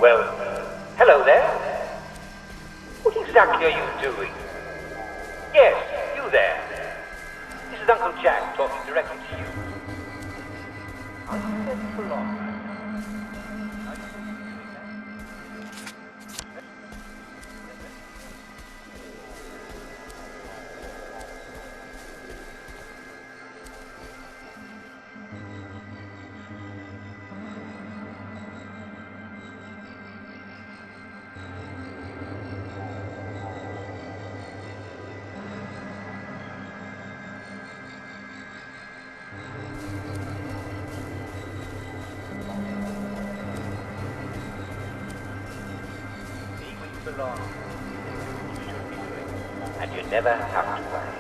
Well, hello there. What exactly are you doing? Yes, you there. This is Uncle Jack talking directly to you. Are you there for long? Belong. You should be doing, and you never have to worry.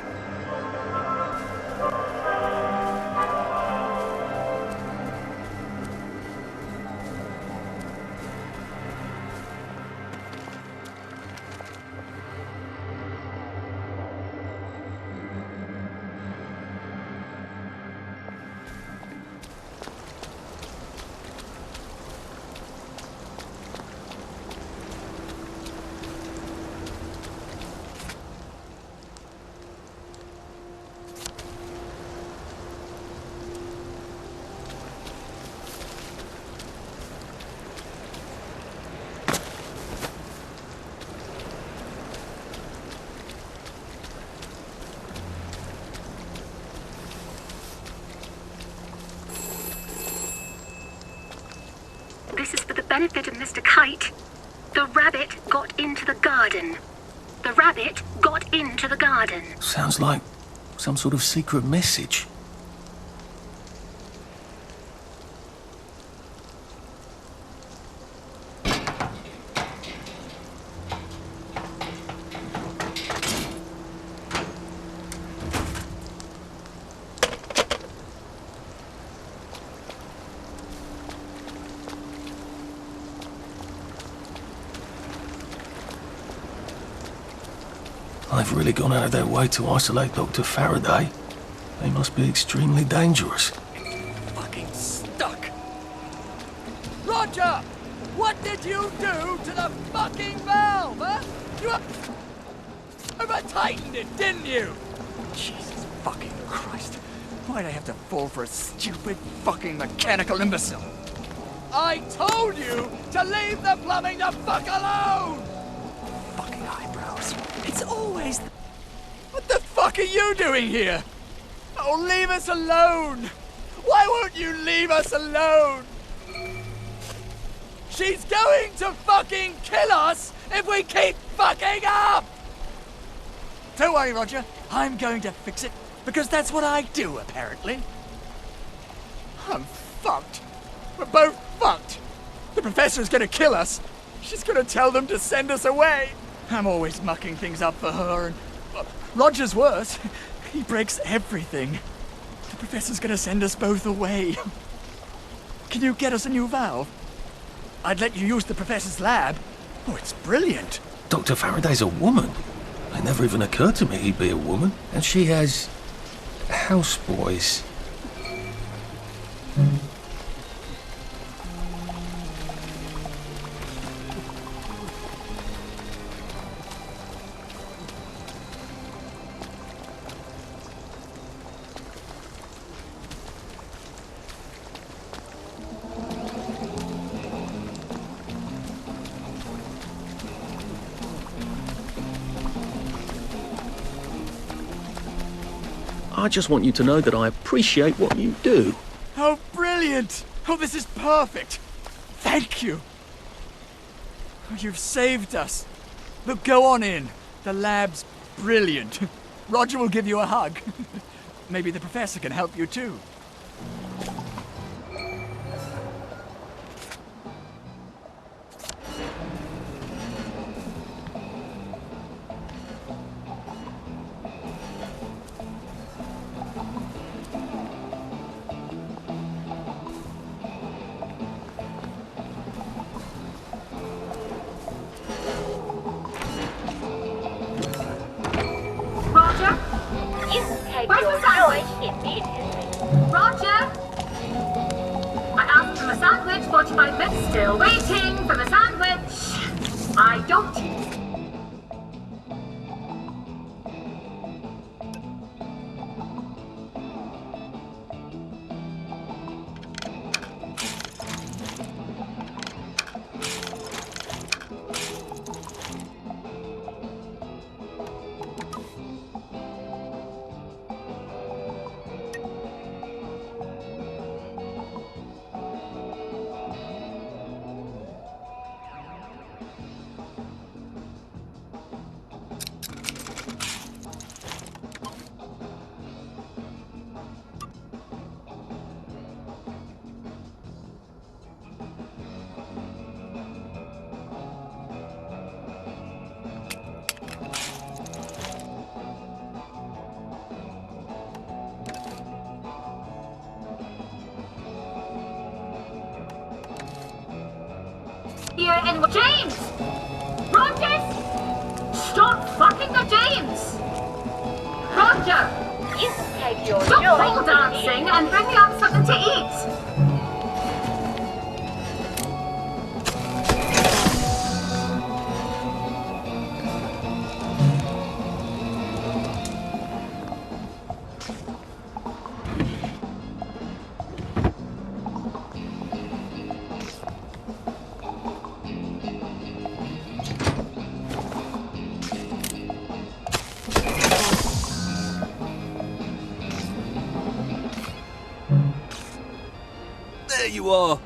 This is for the benefit of Mr. Kite. The rabbit got into the garden. The rabbit got into the garden. Sounds like some sort of secret message. They've really gone out of their way to isolate Dr. Faraday. They must be extremely dangerous. It's fucking stuck. Roger! What did you do to the fucking valve, huh? You over-tightened it, didn't you? Jesus fucking Christ. Why'd I have to fall for a stupid fucking mechanical imbecile? I told you to leave the plumbing the fuck alone! Fucking eyebrows. It's always... What the fuck are you doing here? Oh, leave us alone! Why won't you leave us alone? She's going to fucking kill us if we keep fucking up! Don't worry, Roger. I'm going to fix it, because that's what I do, apparently. I'm fucked. We're both fucked. The professor's gonna kill us. She's gonna tell them to send us away. I'm always mucking things up for her, and Roger's worse. He breaks everything. The professor's gonna send us both away. Can you get us a new valve? I'd let you use the professor's lab. Oh, it's brilliant. Dr. Faraday's a woman. It never even occurred to me he'd be a woman. And she has houseboys. I just want you to know that I appreciate what you do. Oh, brilliant! Oh, this is perfect! Thank you! Oh, you've saved us. Look, go on in. The lab's brilliant. Roger will give you a hug. Maybe the professor can help you too. Roger! I asked for a sandwich, 45 minutes, still waiting for the sandwich. here in James! Rogers! Stop fucking the James! Roger! You take your Stop joy. pole dancing and bring me up something to eat! There you are.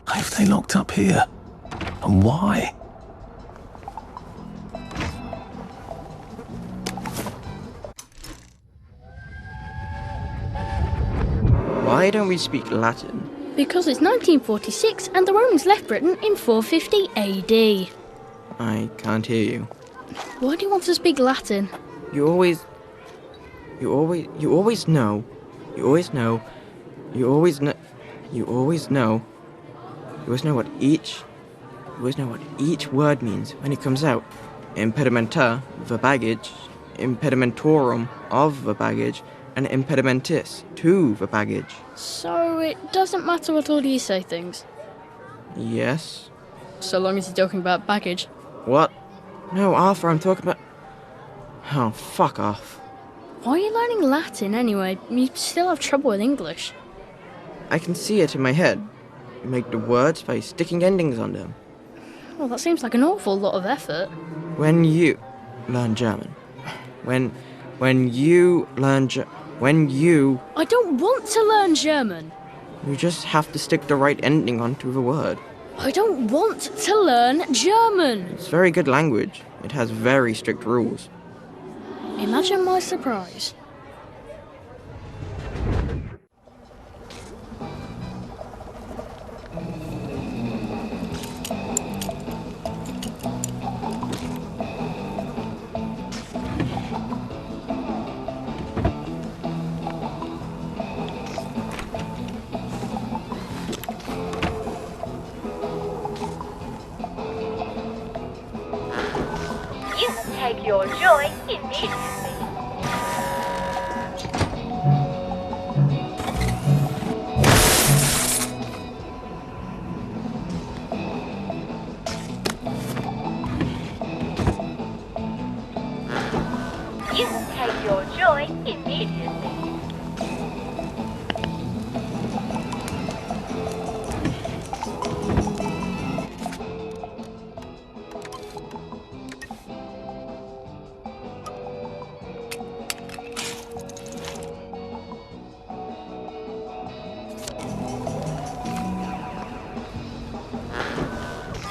Why have they locked up here? And why? Why don't we speak Latin? Because it's 1946 and the Romans left Britain in 450 AD. I can't hear you. Why do you want to speak Latin? You always know what each word means when it comes out. Impedimenta, the baggage, impedimentorum, of the baggage, and impedimentis, to the baggage. So it doesn't matter what order you say things? Yes? So long as you're talking about baggage. What? No, Arthur, I'm talking about... Oh, fuck off. Why are you learning Latin anyway? You still have trouble with English. I can see it in my head. You make the words by sticking endings on them. Well, that seems like an awful lot of effort. When you learn German. When you learn I don't want to learn German. You just have to stick the right ending onto the word. I don't want to learn German. It's very good language. It has very strict rules. Imagine my surprise. You take your joy immediately. You take your joy immediately.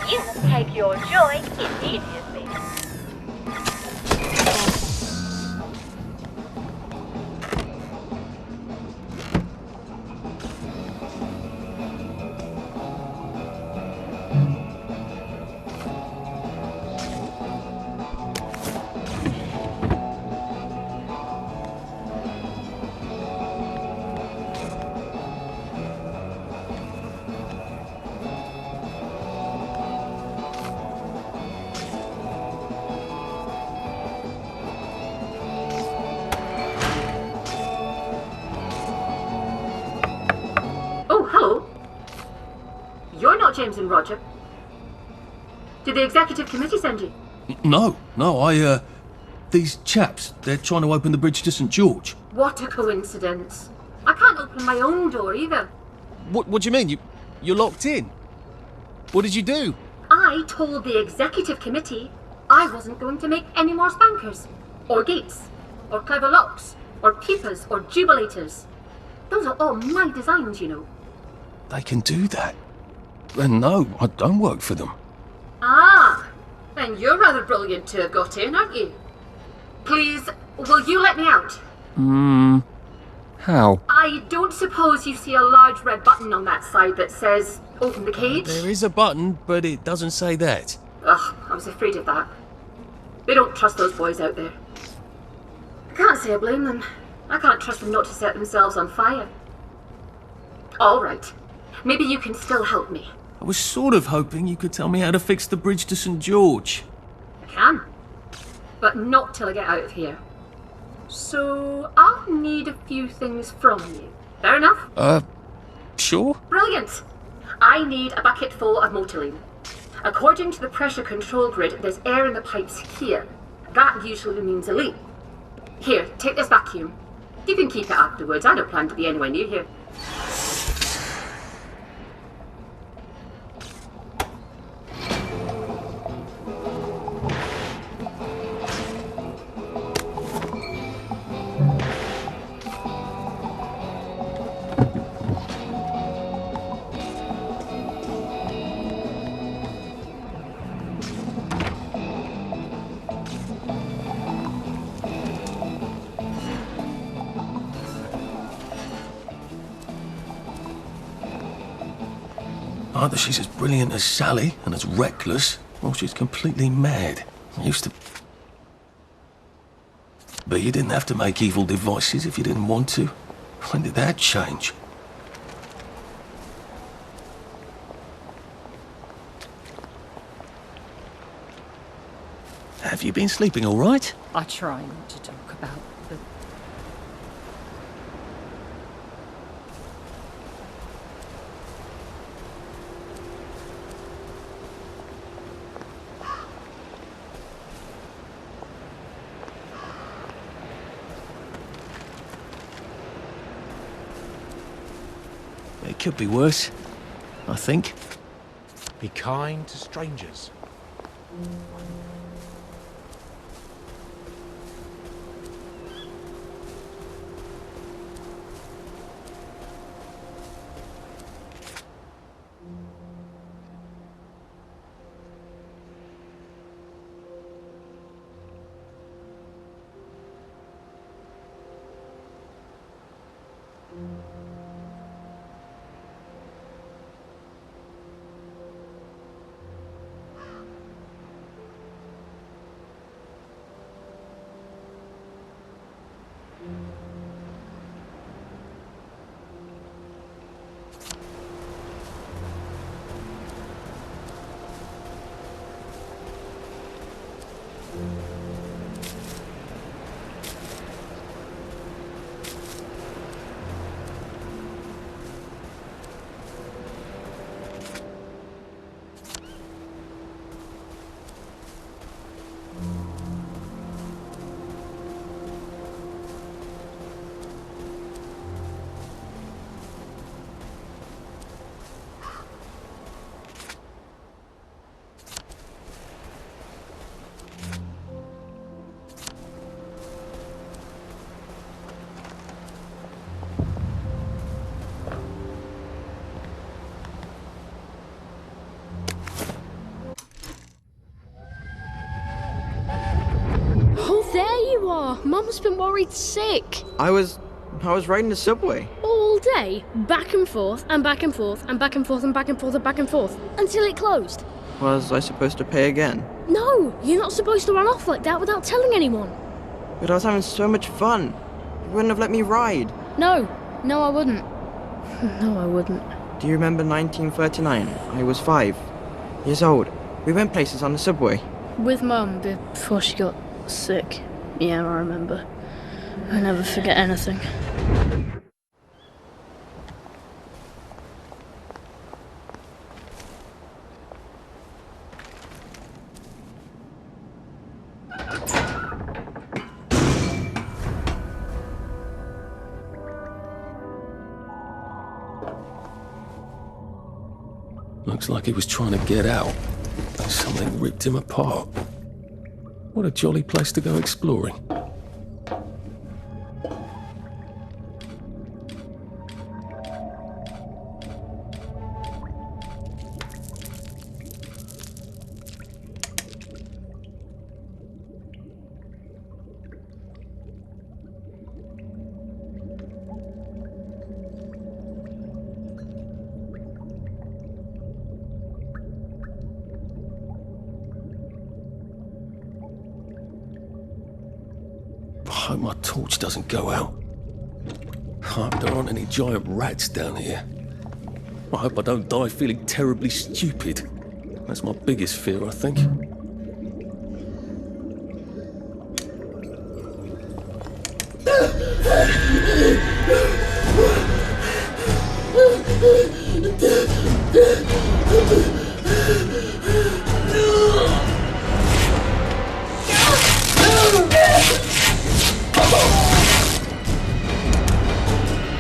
You take your joy immediately. Oh, hello. You're not James and Roger. Did the executive committee send you? No, these chaps, they're trying to open the bridge to St. George. What a coincidence. I can't open my own door either. What do you mean? You're locked in? What did you do? I told the executive committee I wasn't going to make any more spankers. Or gates. or clever locks, or peepers, or jubilators. Those are all my designs, you know. They can do that. And no, I don't work for them. Ah, then you're rather brilliant to have got in, aren't you? Please, will you let me out? How? I don't suppose you see a large red button on that side that says, open the cage? There is a button, but it doesn't say that. Ugh, I was afraid of that. They don't trust those boys out there. I can't say I blame them. I can't trust them not to set themselves on fire. All right. Maybe you can still help me. I was sort of hoping you could tell me how to fix the bridge to St. George. I can. But not till I get out of here. So, I'll need a few things from you. Fair enough? Sure? Brilliant! I need a bucket full of Motoline. According to the pressure control grid, there's air in the pipes here. That usually means a leak. Here, take this vacuum. You can keep it afterwards. I don't plan to be anywhere near here. Either she's as brilliant as Sally and as reckless, or she's completely mad. I used to... But you didn't have to make evil devices if you didn't want to. When did that change? Have you been sleeping all right? I try not to talk about the... It could be worse, I think. Be kind to strangers. There you are. Mum's been worried sick. I was riding the subway. All day, back and forth, and back and forth, and back and forth, and back and forth, and back and forth, until it closed. Was I supposed to pay again? No, you're not supposed to run off like that without telling anyone. But I was having so much fun. You wouldn't have let me ride. No, I wouldn't. No, I wouldn't. Do you remember 1939? I was 5 years old. We went places on the subway. With Mum before she got sick. Yeah, I remember. I never forget anything. Looks like he was trying to get out, and something ripped him apart. What a jolly place to go exploring. hope my torch doesn't go out. I hope there aren't any giant rats down here. I hope I don't die feeling terribly stupid. That's my biggest fear, I think.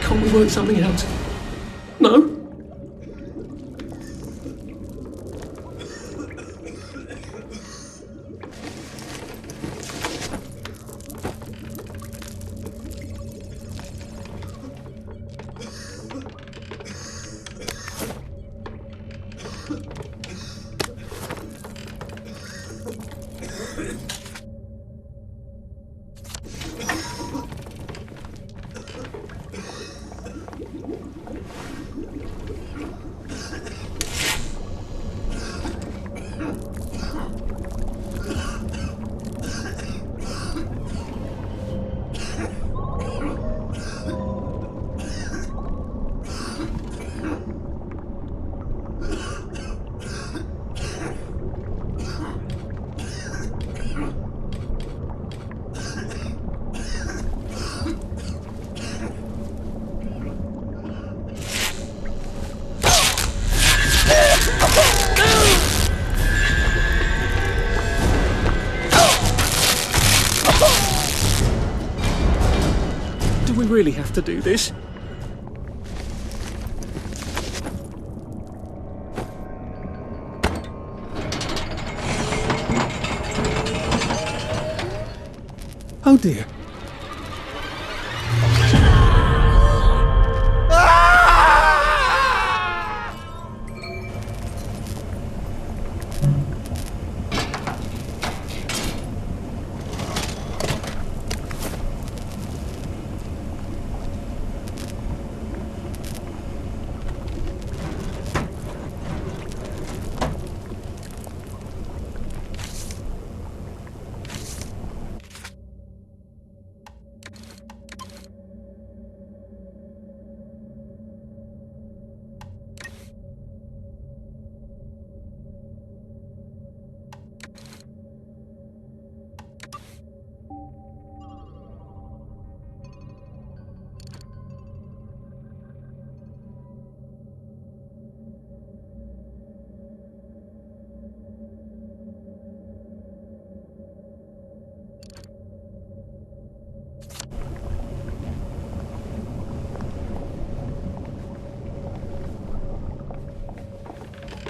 Can't we work something out? No? Do we really have to do this? Oh dear.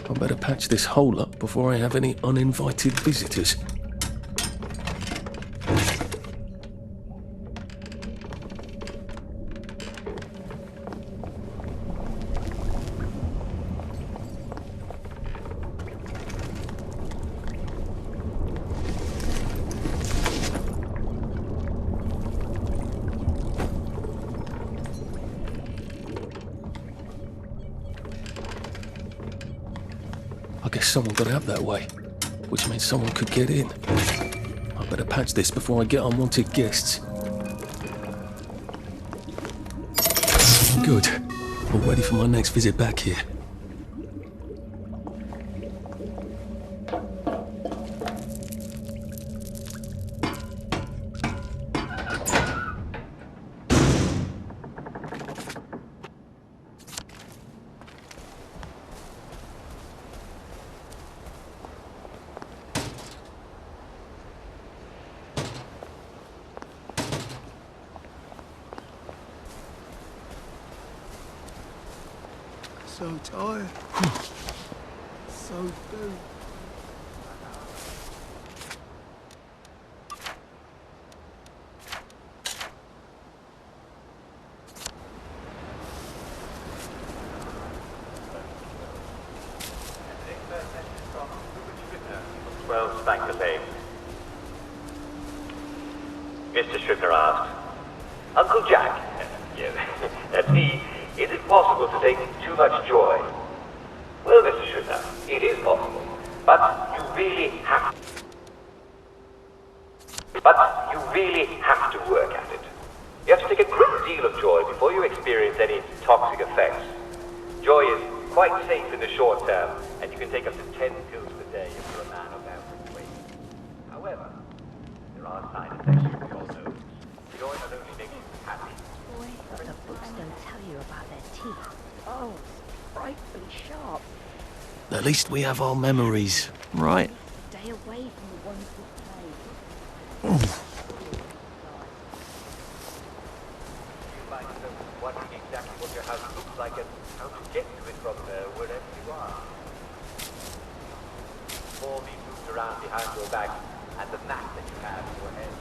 I better patch this hole up before I have any uninvited visitors. I guess someone got out that way, which means someone could get in. I better patch this before I get unwanted guests. Good. All ready for my next visit back here. So tired. So good. Mr. Scribner asked, Uncle Jack, yes, that's me, is it possible to take too much joy? Well, Mr. Scribner, it is possible, but you really have to. But you really have to work at it. You have to take a great deal of joy before you experience any toxic effects. Joy is quite safe in the short term, and you can take up to 10 pills per day if you're a man of average weight. However, there are side effects we all know. Joy not only makes you happy. But the books don't tell you about their teeth. Oh, frightfully sharp. At least we have our memories, right? Stay away from the ones who play. You might be wondering exactly what your house looks like and how to get to it from wherever you are. Ball being moved around behind your back and the map that you have in your head.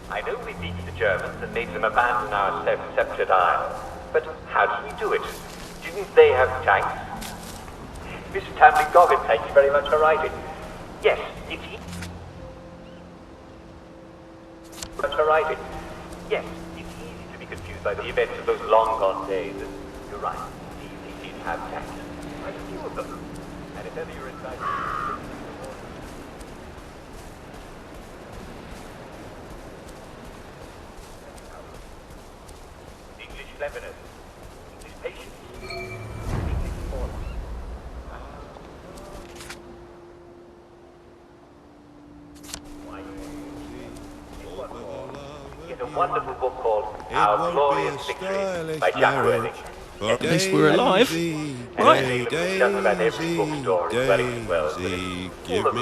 I know we beat the Germans and made them abandon our self-sceptred isle, but how did we do it? Didn't they have tanks? Mr. Tamlin Goggin, thank you very much for writing. Yes, it's easy. Yes, it's easy to be confused by the events of those long-gone days. And you're right, they did have tanks. Quite a few of them. And if ever you're inside... Lebanon, English patience, English force. It's a wonderful book called Our Glorious Victory by Jack Worthing. At least we're alive, right? It does about every bookstore in Wellington Wells, but it's full of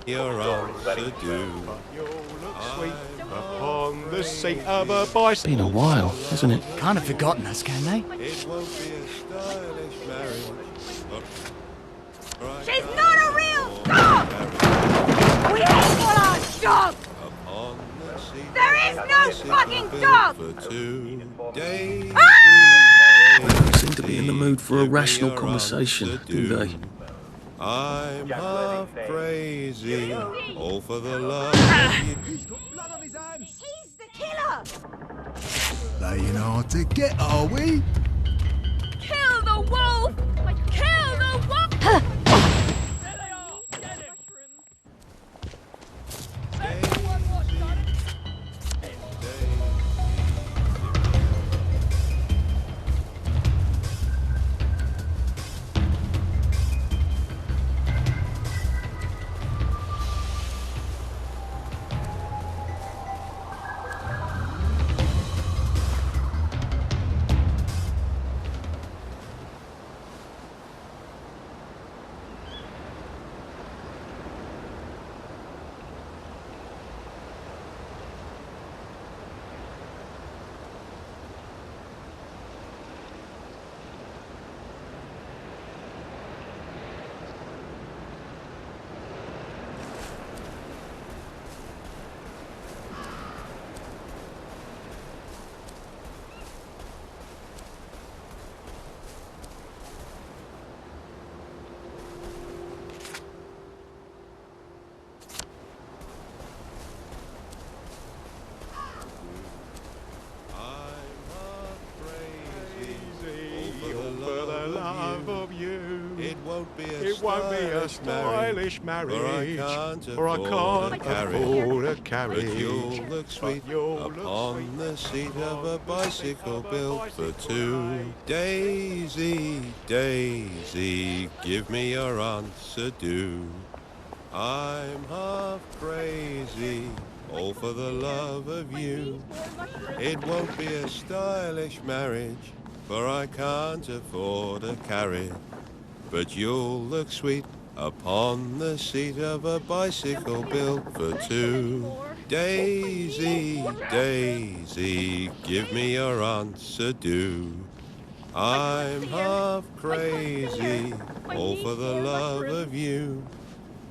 your answer do. Upon the seat of a bicycle. It's been a while, hasn't it? Kind of forgotten us, can they? It won't be a stylish marriage. She's not a real dog! We ain't got our dog! There is no fucking dog! For 2 days. They don't seem to be in the mood for a rational conversation, do they? I'm half crazy, all for the love. He's got blood on his hands. He's the killer! Laying hard to get, are we? Kill the wolf! Kill the wolf! There they are! Get him! Everyone watch that! stylish marriage, for I can't afford a carriage. But you'll look sweet upon the seat of a bicycle built for two. Daisy, Daisy, give me your answer, do. I'm half crazy, all for the love of you. It won't be a stylish marriage, for I can't afford a carriage. But you'll look sweet upon the seat of a bicycle built for two. Daisy, Daisy, give me your answer, do. I'm half crazy, all for the love of you.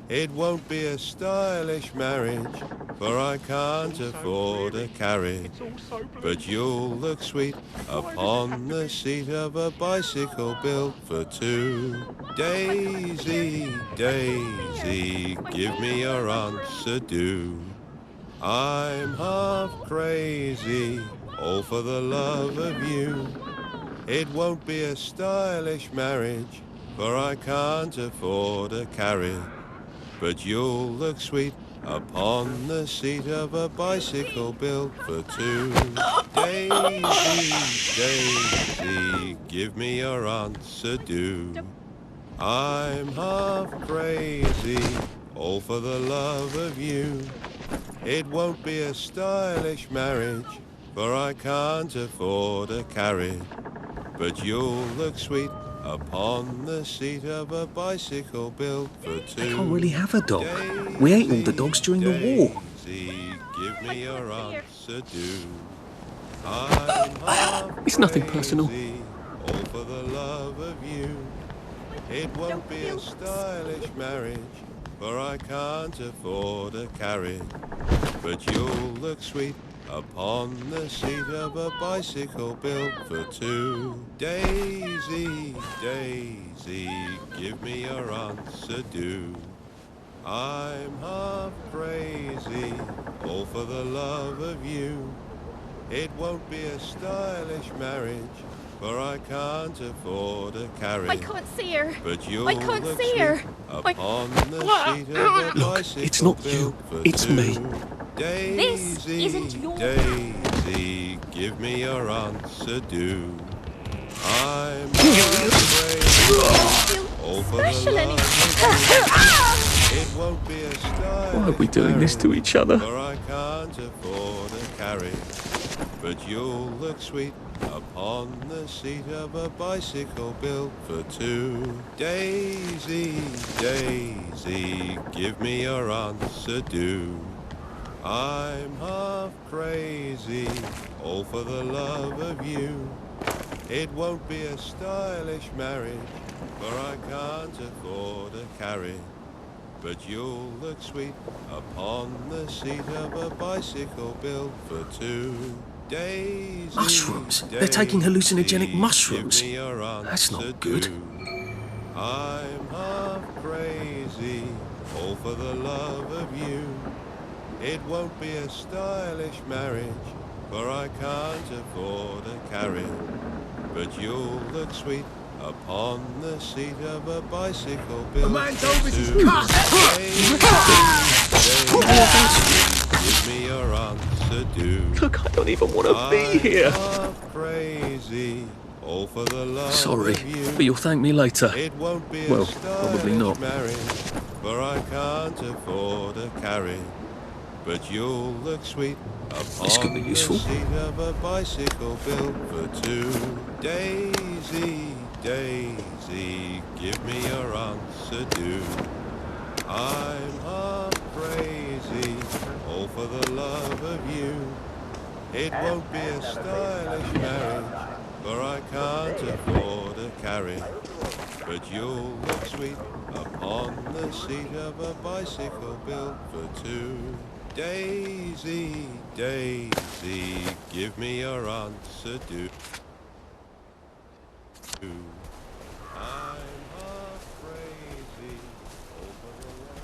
It won't be a stylish marriage, for I can't afford a carriage. But you'll look sweet upon the seat of a bicycle built for two. Daisy, Daisy, give me your answer, do. I'm half crazy, all for the love of you. It won't be a stylish marriage, for I can't afford a carriage. But you'll look sweet upon the seat of a bicycle built for two. Daisy, Daisy, give me your answer, do. I'm half crazy, all for the love of you. It won't be a stylish marriage, for I can't afford a carriage. But you'll look sweet upon the seat of a bicycle built for two. They can't really have a dog. We ate all the dogs during the war. Daisy, give me your answer, do. I'm half It's nothing personal. crazy, all for the love of you. It won't be a stylish marriage, for I can't afford a carriage. But you'll look sweet upon the seat of a bicycle built for two. Daisy, Daisy, give me your answer, do. I'm half crazy, all for the love of you. It won't be a stylish marriage, for I can't afford a carriage. I can't see her. But you'll I can't look see her. sweet upon the seat of a bicycle It's not you, built for it's two. me. Daisy, This isn't your Daisy, give me your answer, do. I'm crazy, all for the love of you. It won't be a stylish Why are we doing this to each other? for I can't afford a carriage. But you'll look sweet upon the seat of a bicycle built for two. Daisy, Daisy, give me your answer, do. I'm half crazy, all for the love of you. It won't be a stylish marriage, for I can't afford a carriage. But you'll look sweet upon the seat of a bicycle built for two. Daisy, Mushrooms. They're taking hallucinogenic Daisy, mushrooms. give me your That's answer, not good. do. I'm half crazy, all for the love of you. It won't be a stylish marriage, for I can't afford a carriage. But you'll look sweet upon the seat of a bicycle built man's for over his two. cut. Give me your answer, do. Look, I don't even want to be here. I'm crazy, all for the love Sorry, of you. but you'll thank me later. It won't be Well, a probably stylish not. marriage, for I can't afford a carriage. But you'll look sweet This could be upon useful. the seat of a bicycle built for two. Daisy, Daisy, give me your answer, do. I'm half crazy, all for the love of you. It won't be a stylish marriage, for I can't afford a carriage. But you'll look sweet upon the seat of a bicycle built for two. Daisy, Daisy, give me your answer, do. I'm half crazy, over the love.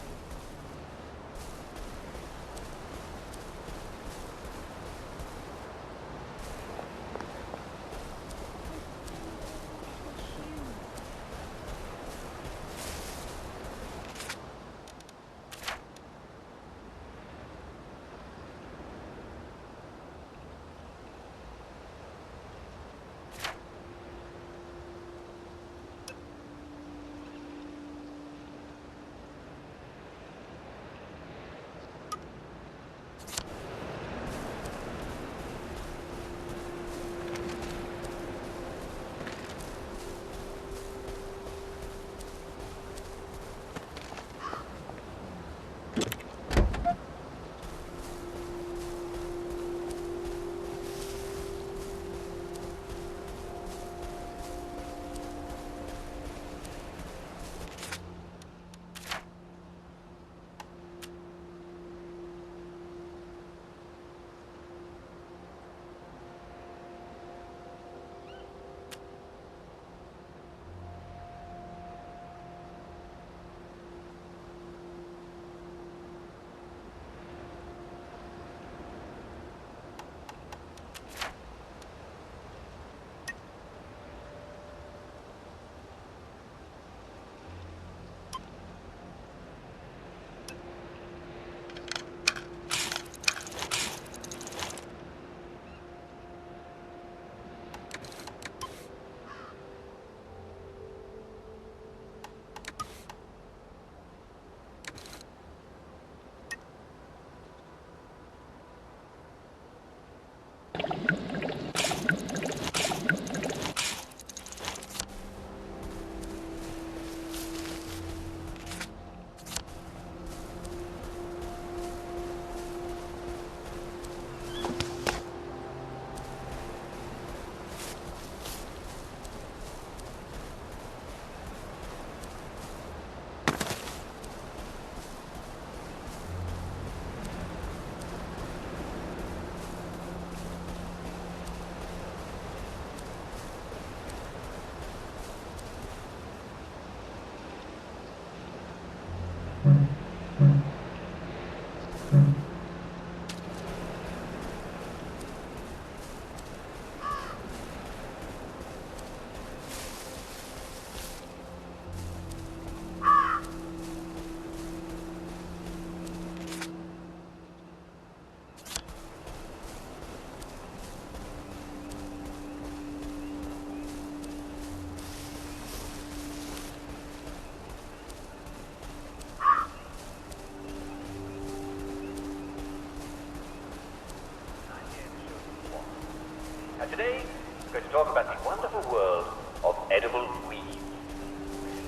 Today, we're going to talk about the wonderful world of edible weeds.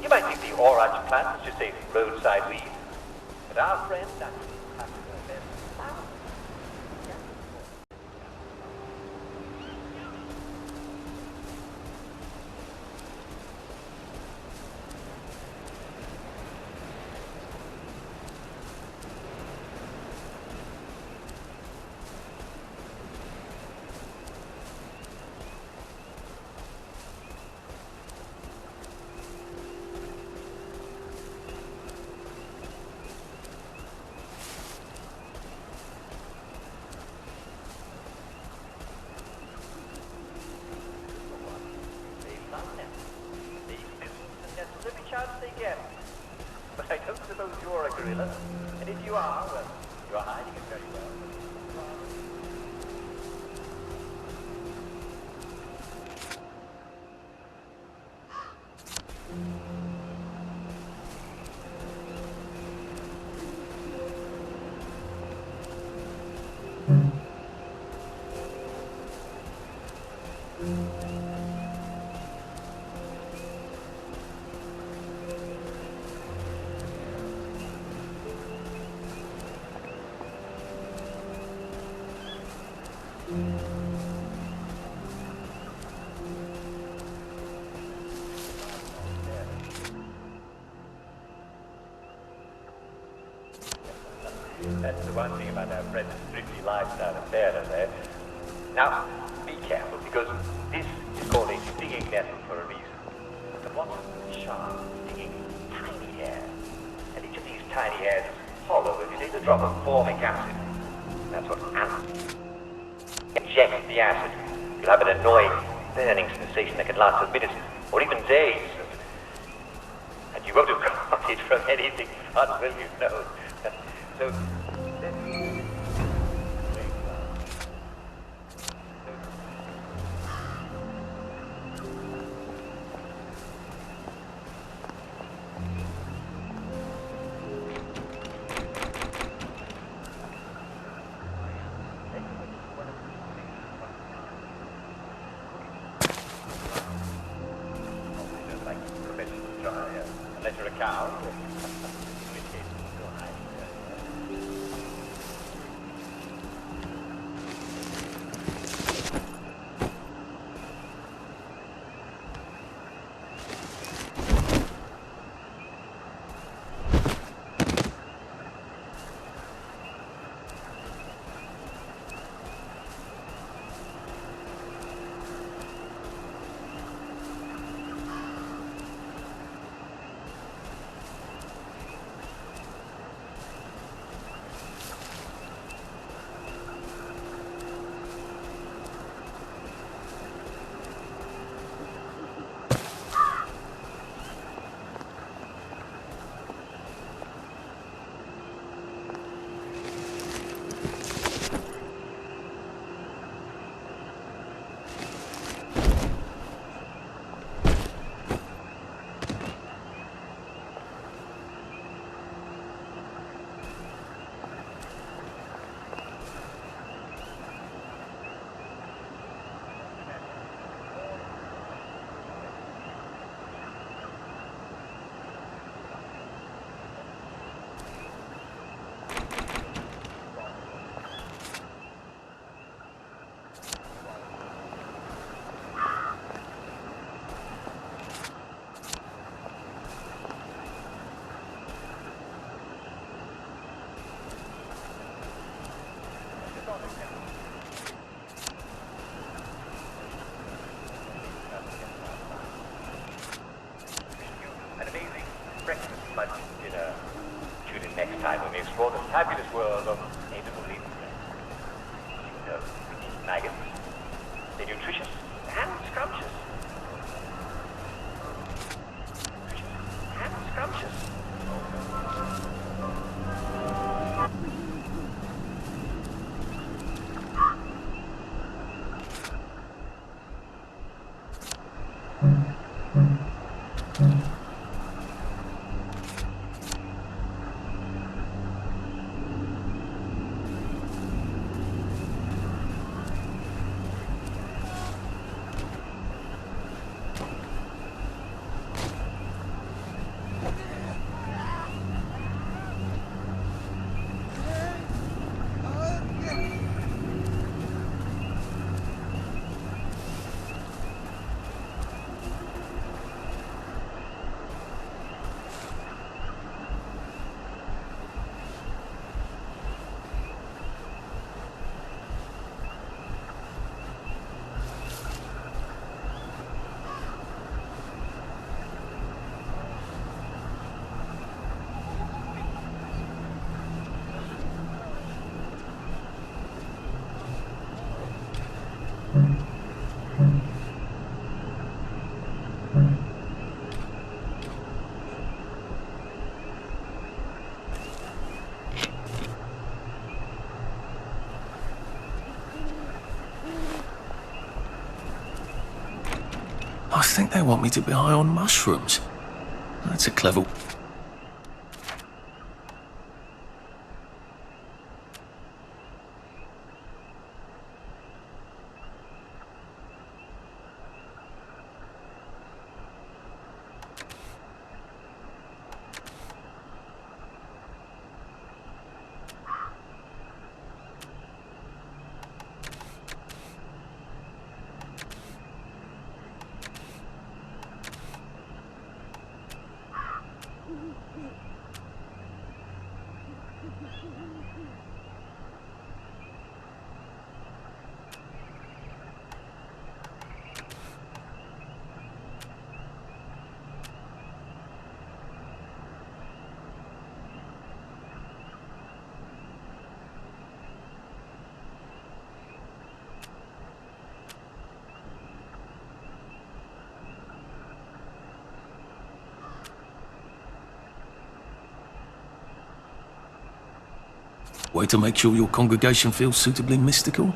You might think the orach plant is just a roadside weed, but our friend actually but I don't suppose you're a gorilla, and if you are, well, you're hiding it very well. That's the one thing about our friend's thrifty lifestyle affair there. Now, be careful, because this is called a stinging nettle for a reason. The lots of sharp, stinging, tiny hairs. And each of these tiny hairs is hollow if you take a drop of formic acid. That's what ants inject the acid. You'll have an annoying burning sensation that can last for minutes or even days. And you won't have got it from anything fun, will you? No. So, unless you're a cow. when we explore the fabulous world of edible leaves. You know, we eat maggots. They're nutritious and scrumptious. Nutritious and scrumptious. I think they want me to be high on mushrooms. That's a clever... Way to make sure your congregation feels suitably mystical?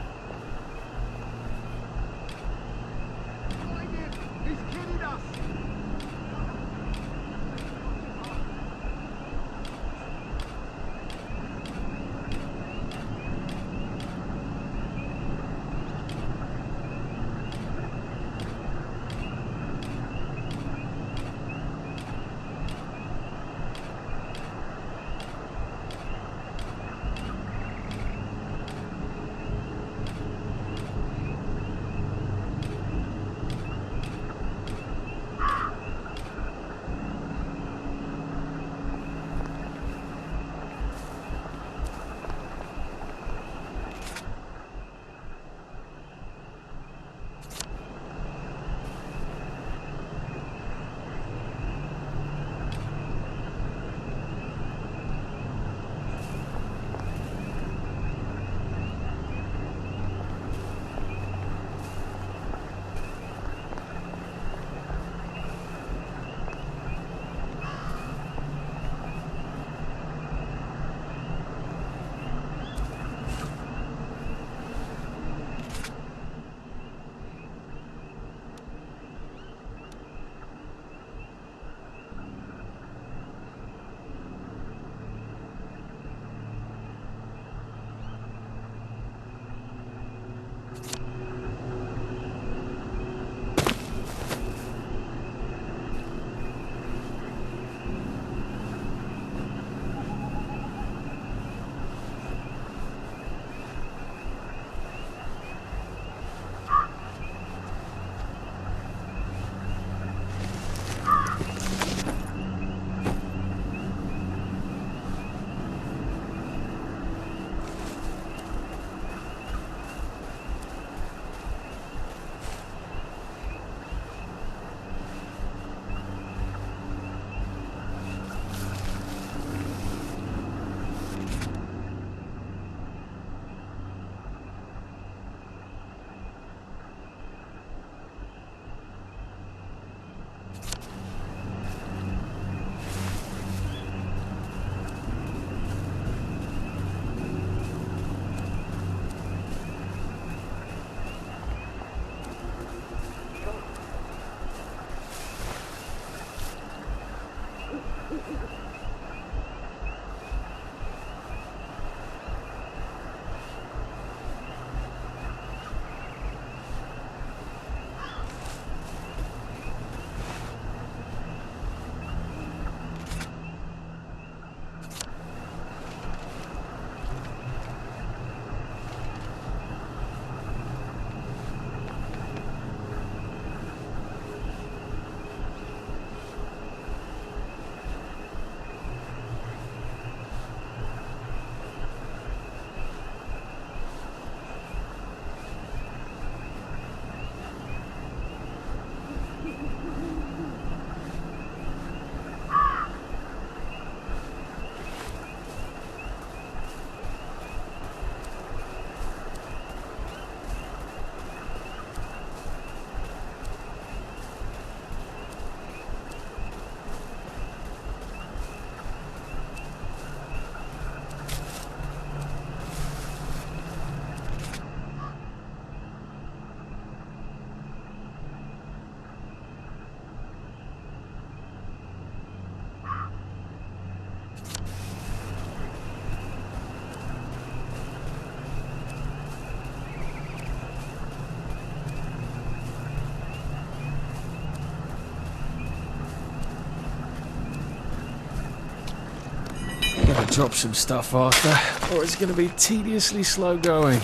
drop some stuff after, or it's going to be tediously slow going.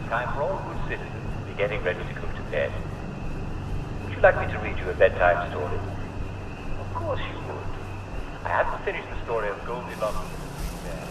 Time for all good citizens to be getting ready to go to bed. Would you like me to read you a bedtime story? Of course you would. I haven't finished the story of Goldilocks and the Three Bears.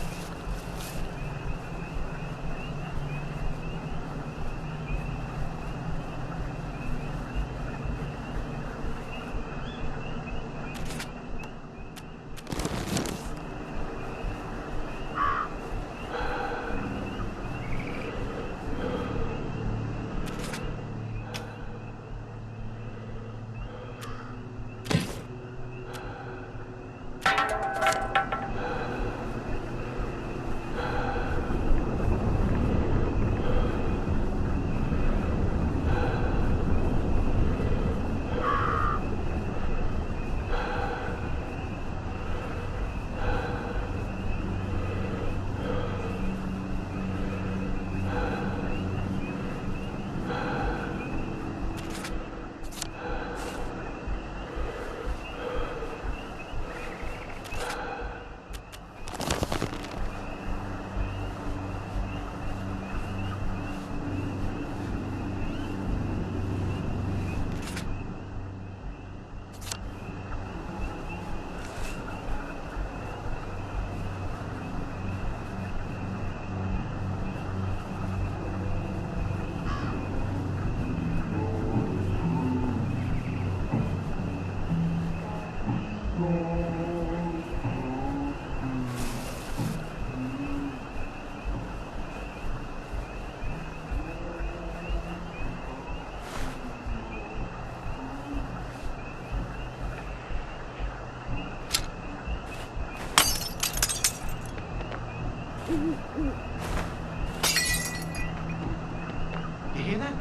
You hear that?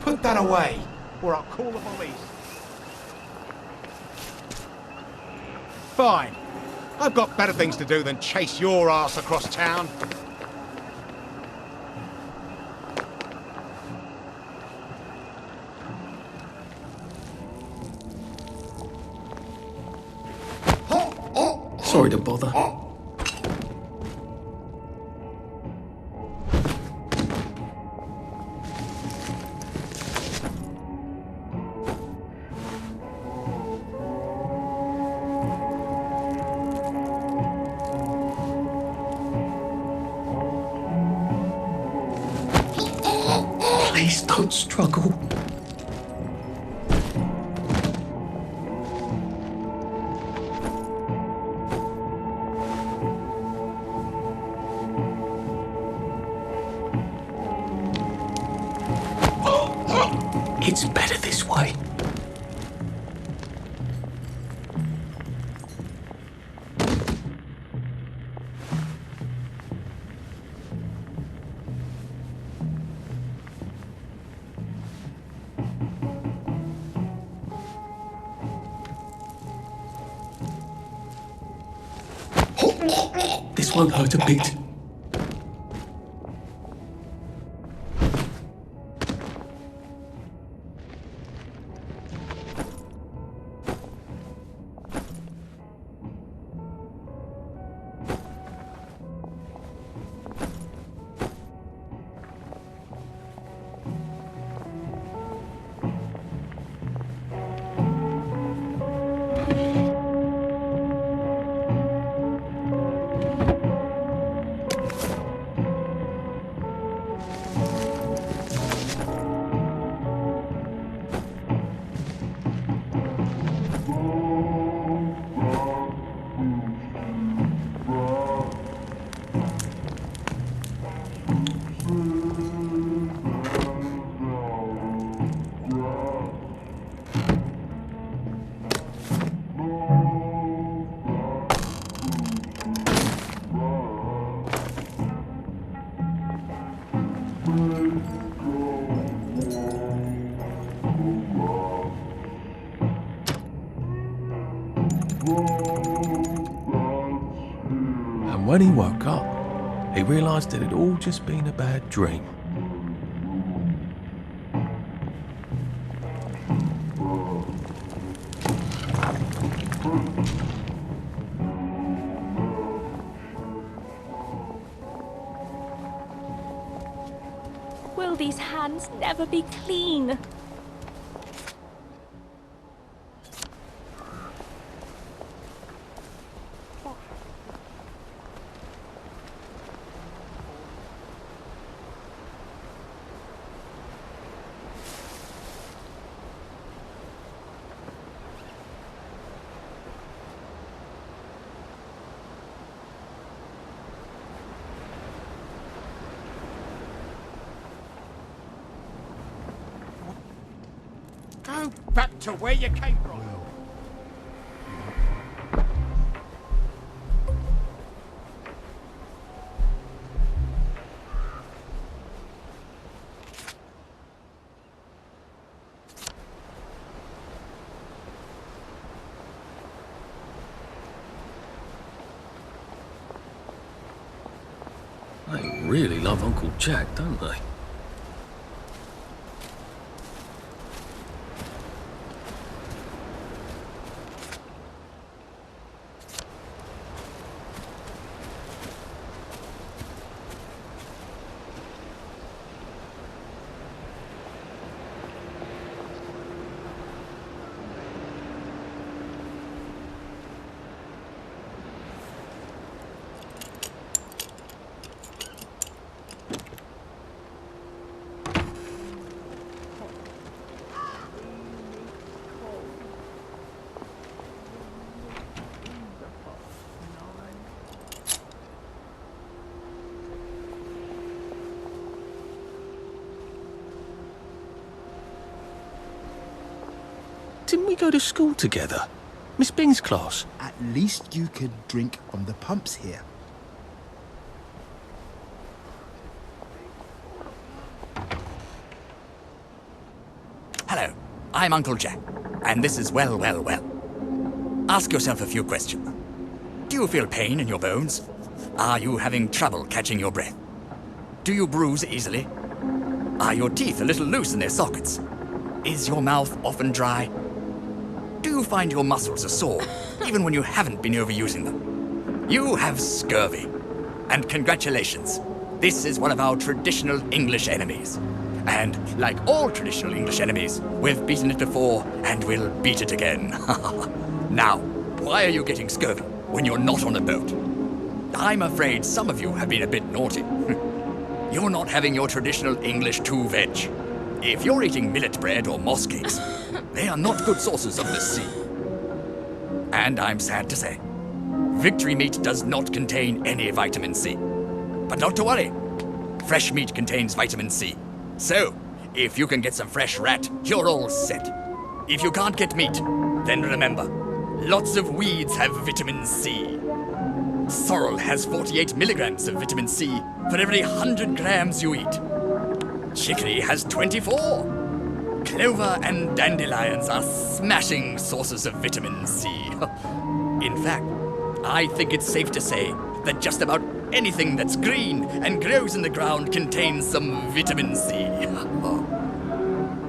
Put that away, or I'll call the police. Fine. I've got better things to do than chase your ass across town. Sorry to bother. Please don't struggle. It's better this way. This won't hurt a bit. And when he woke up, he realised it had all just been a bad dream. Will these hands never be clean? Go back to where you came from. They really love Uncle Jack, don't they? Didn't we go to school together? Miss Bing's class. At least you could drink from the pumps here. Hello, I'm Uncle Jack, and this is well. Ask yourself a few questions. Do you feel pain in your bones? Are you having trouble catching your breath? Do you bruise easily? Are your teeth a little loose in their sockets? Is your mouth often dry? Do you find your muscles are sore, even when you haven't been overusing them? You have scurvy. And congratulations, this is one of our traditional English enemies. And like all traditional English enemies, we've beaten it before, and we'll beat it again. Now, why are you getting scurvy when you're not on a boat? I'm afraid some of you have been a bit naughty. You're not having your traditional English 2-veg. If you're eating millet bread or moss cakes, they are not good sources of the sea. And I'm sad to say, victory meat does not contain any vitamin C. But not to worry, fresh meat contains vitamin C. So, if you can get some fresh rat, you're all set. If you can't get meat, then remember, lots of weeds have vitamin C. Sorrel has 48 milligrams of vitamin C for every 100 grams you eat. Chicory has 24. Clover and dandelions are smashing sources of vitamin C. In fact, I think it's safe to say that just about anything that's green and grows in the ground contains some vitamin C.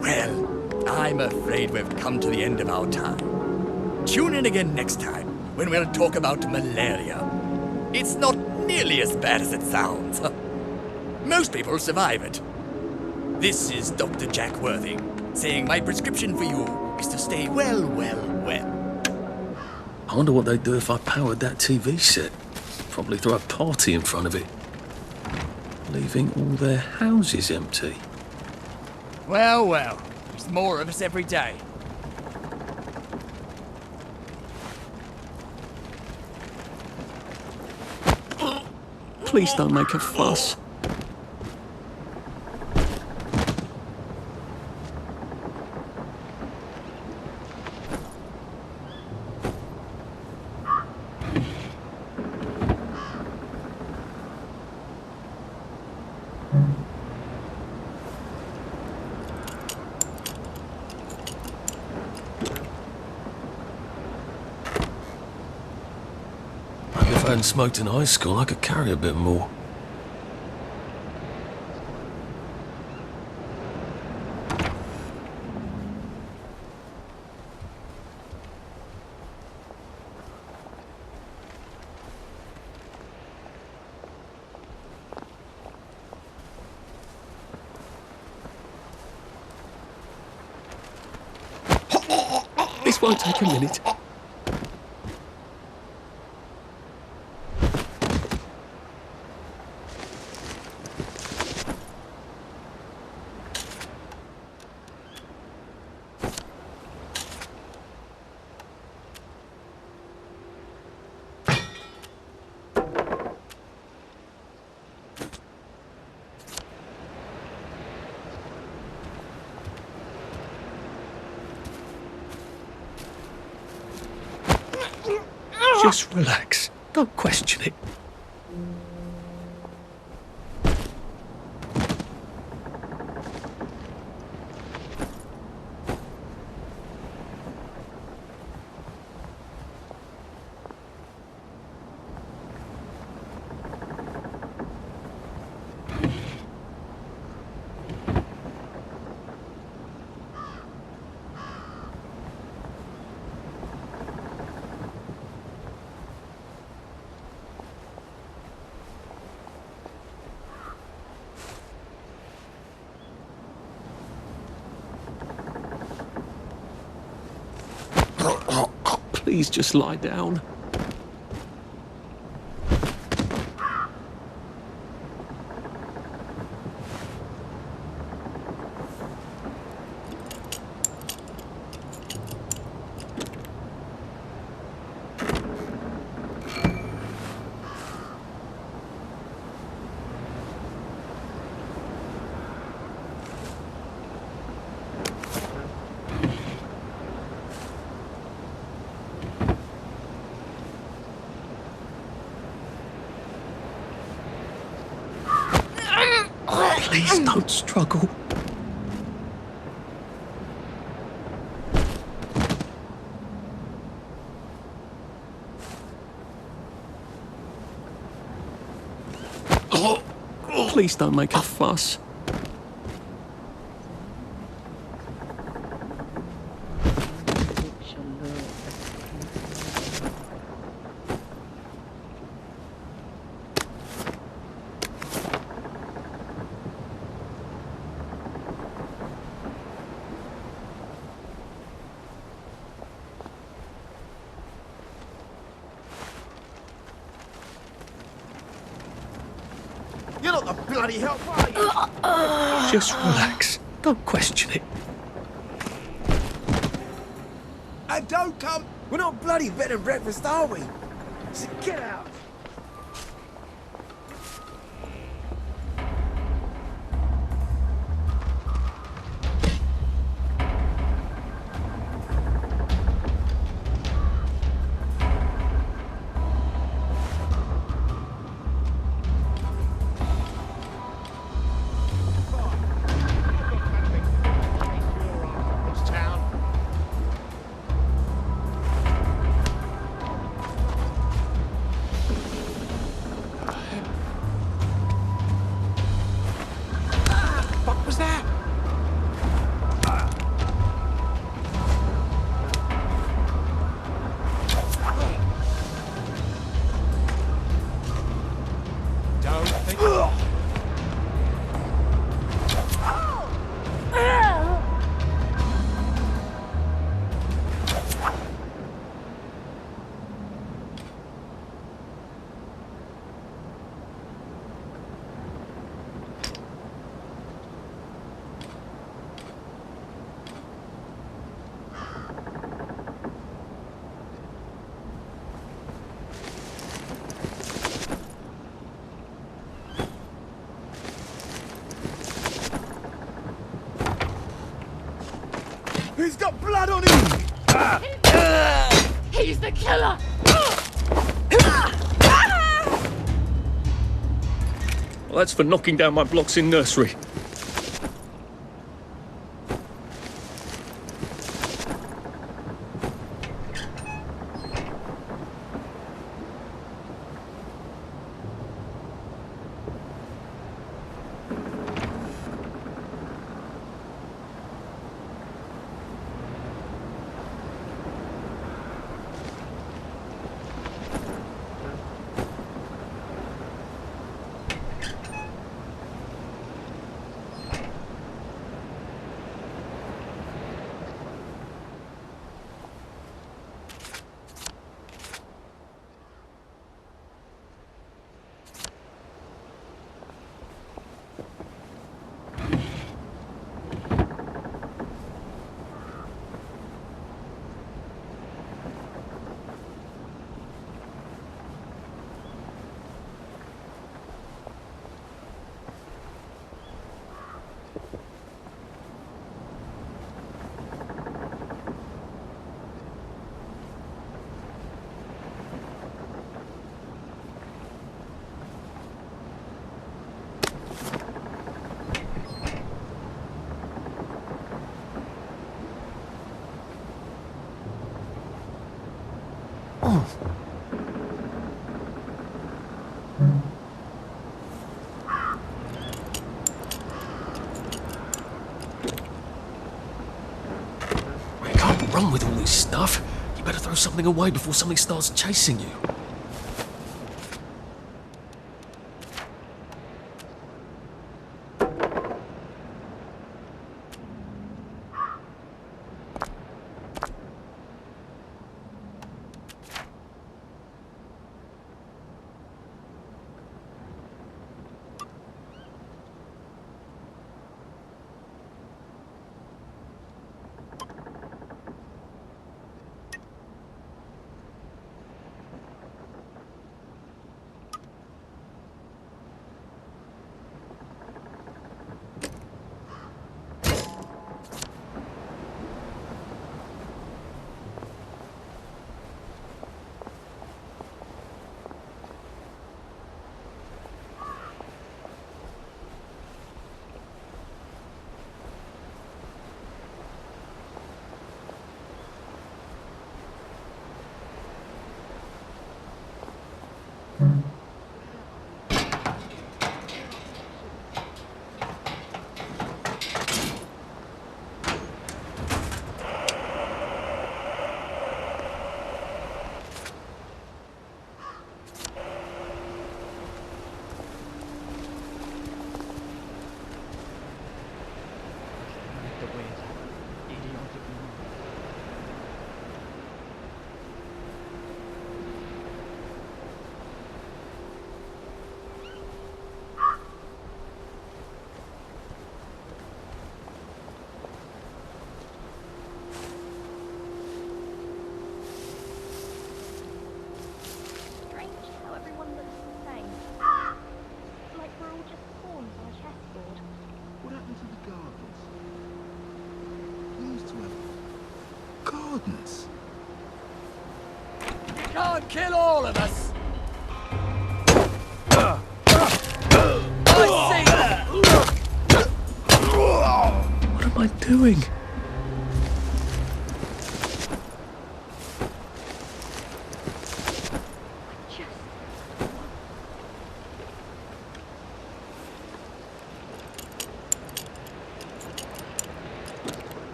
Well, I'm afraid we've come to the end of our time. Tune in again next time when we'll talk about malaria. It's not nearly as bad as it sounds. Most people survive it. This is Dr. Jack Worthing, saying my prescription for you is to stay well. I wonder what they'd do if I powered that TV set. Probably throw a party in front of it. Leaving all their houses empty. Well, well. There's more of us every day. Please don't make a fuss. If I hadn't smoked in high school, I could carry a bit more. This won't take a minute. Just relax. Don't question it. Please just lie down. Please don't struggle. Please don't make a fuss. You're not the bloody help, are you? Just relax. Don't question it. And don't come. We're not bloody bed and breakfast, are we? So get out. on him! He's the killer! Well, that's for knocking down my blocks in nursery. Run with all this stuff. You better throw something away before something starts chasing you. Gardens. You can't kill all of us. I see. What am I doing?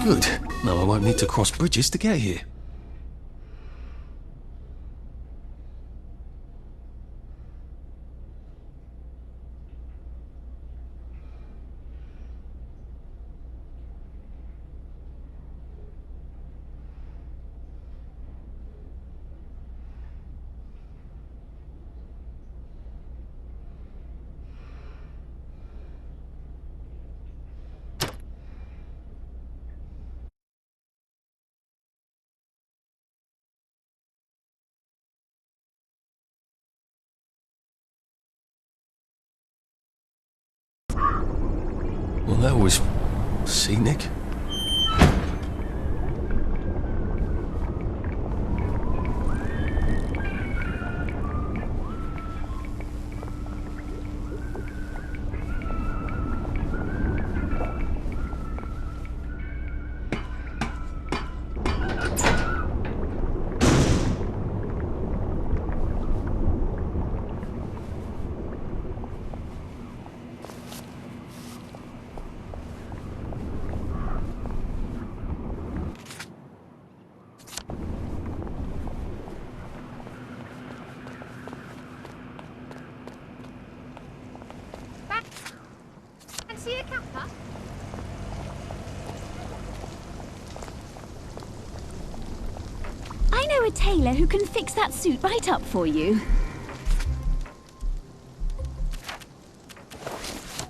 Good. Now I won't need to cross bridges to get here. that was scenic. See a kappa? I know a tailor who can fix that suit right up for you.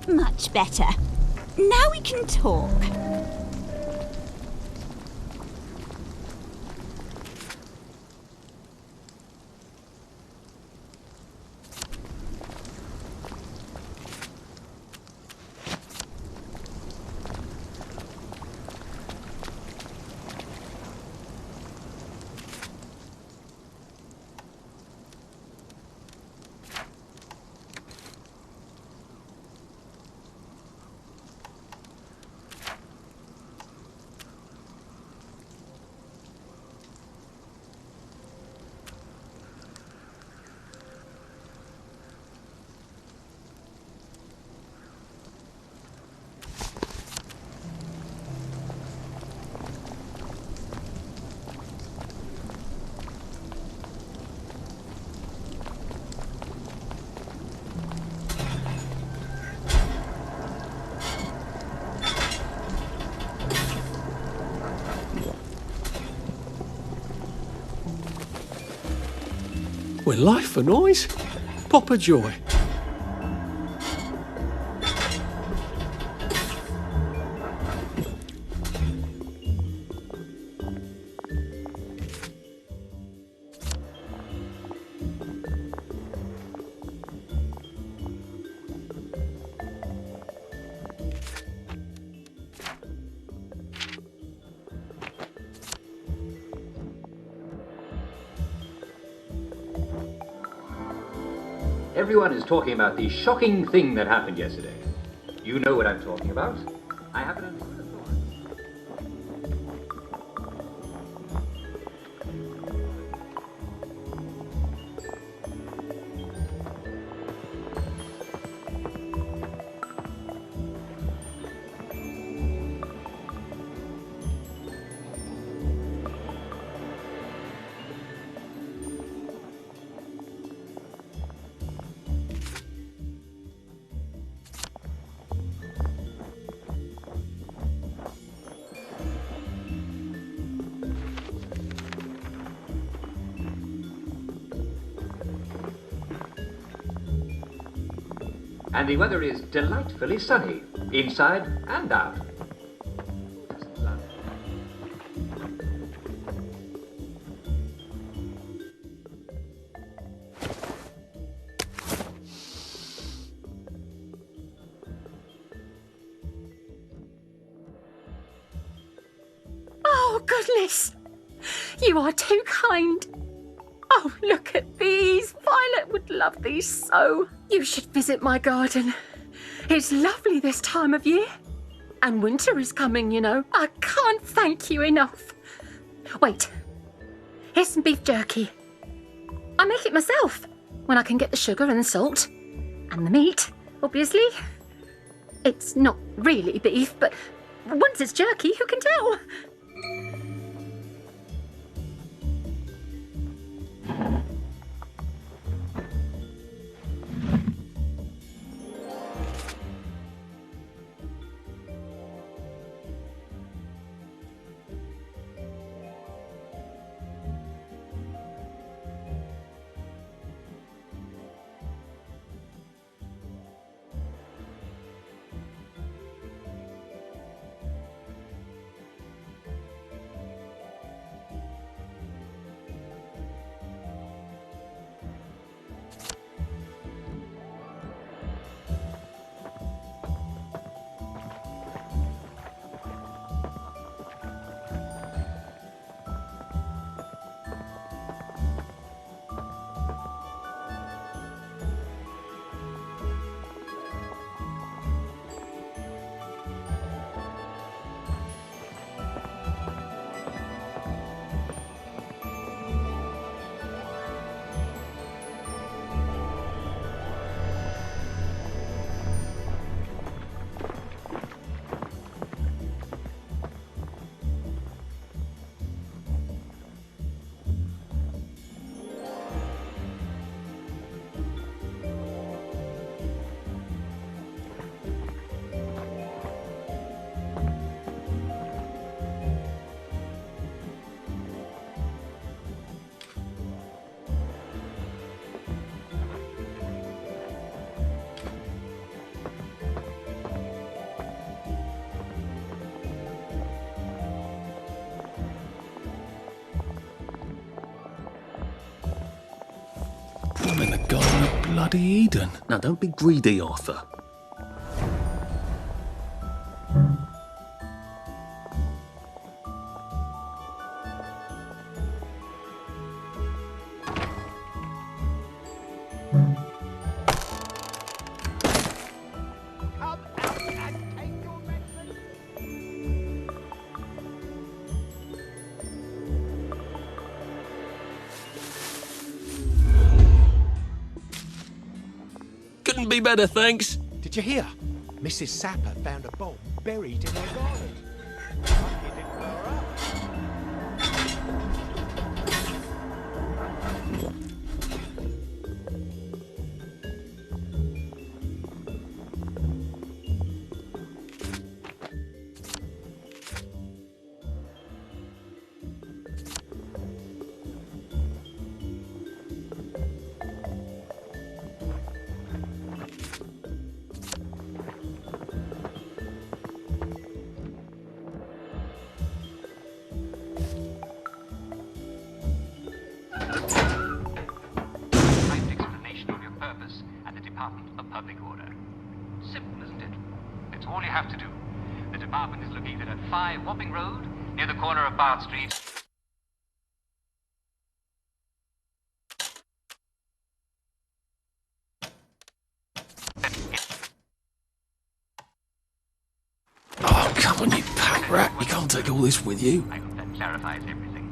Much better. Now we can talk. With life for noise? Pop a joy. Everyone is talking about the shocking thing that happened yesterday. You know what I'm talking about. I happen to know the thought. And the weather is delightfully sunny, inside and out. Oh, goodness! You are too kind. Oh, look at these. Violet would love these so. You should visit my garden. It's lovely this time of year. And winter is coming, you know. I can't thank you enough. Wait. Here's some beef jerky. I make it myself when I can get the sugar and the salt. And the meat, obviously. It's not really beef, but once it's jerky, who can tell? I'm in the Garden of Bloody Eden. Now, don't be greedy, Arthur. Couldn't be better, thanks. Did you hear? Mrs. Sapper found a bomb buried in her garden. It didn't blow her up. Of public order. Simple, isn't it? It's all you have to do. The department is located at 5 Wapping Road, near the corner of Bart Street. Oh, come on, you pack rat. You can't take all this with you. I hope that clarifies everything.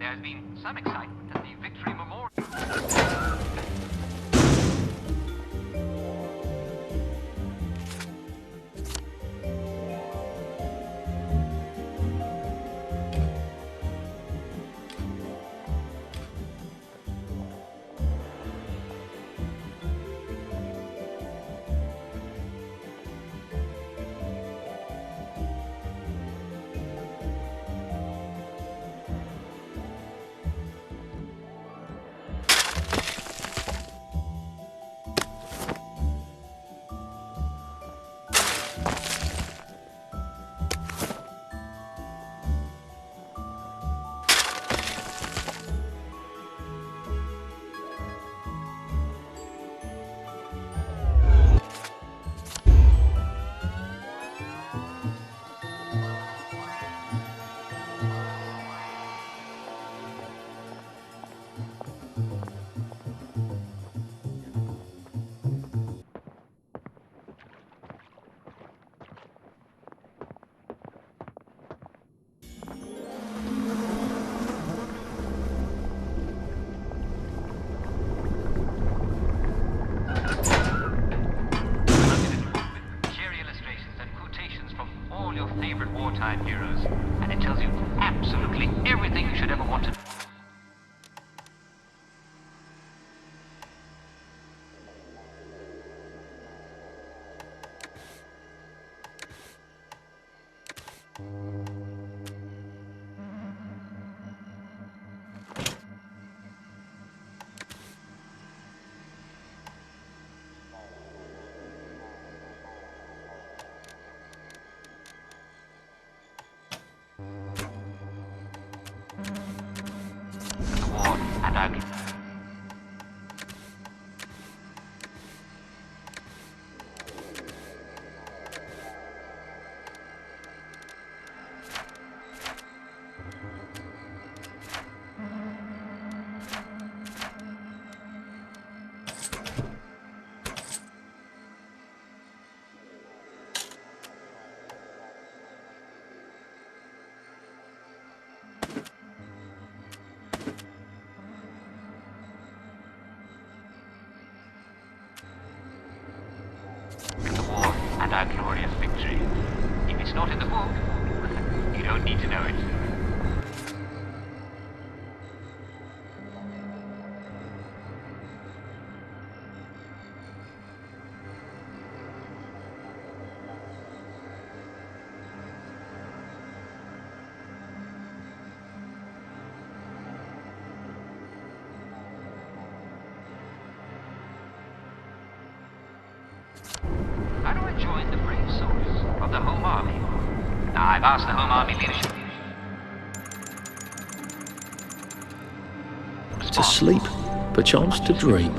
There has been some excitement at the Victory Memorial. Wartime heroes, and it tells you absolutely everything you should ever want to know. And ugly. And our glorious victory. If it's not in the book, you don't need to know it. How do I join the brave soldiers of the Home Army? Now, I've asked the Home Army leadership. To sleep, perchance to dream.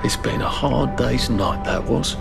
It's been a hard day's night, that was.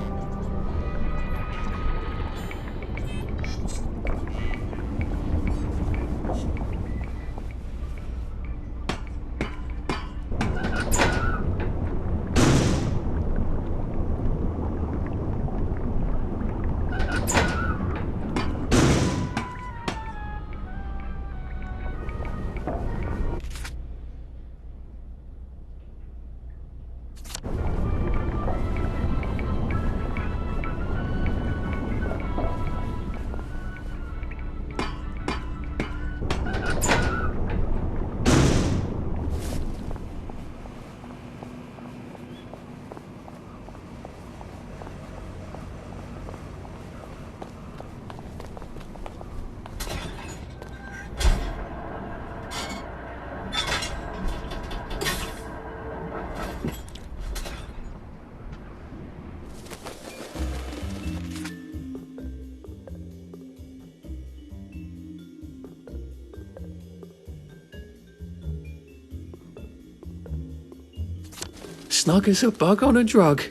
Snug as a bug on a drug.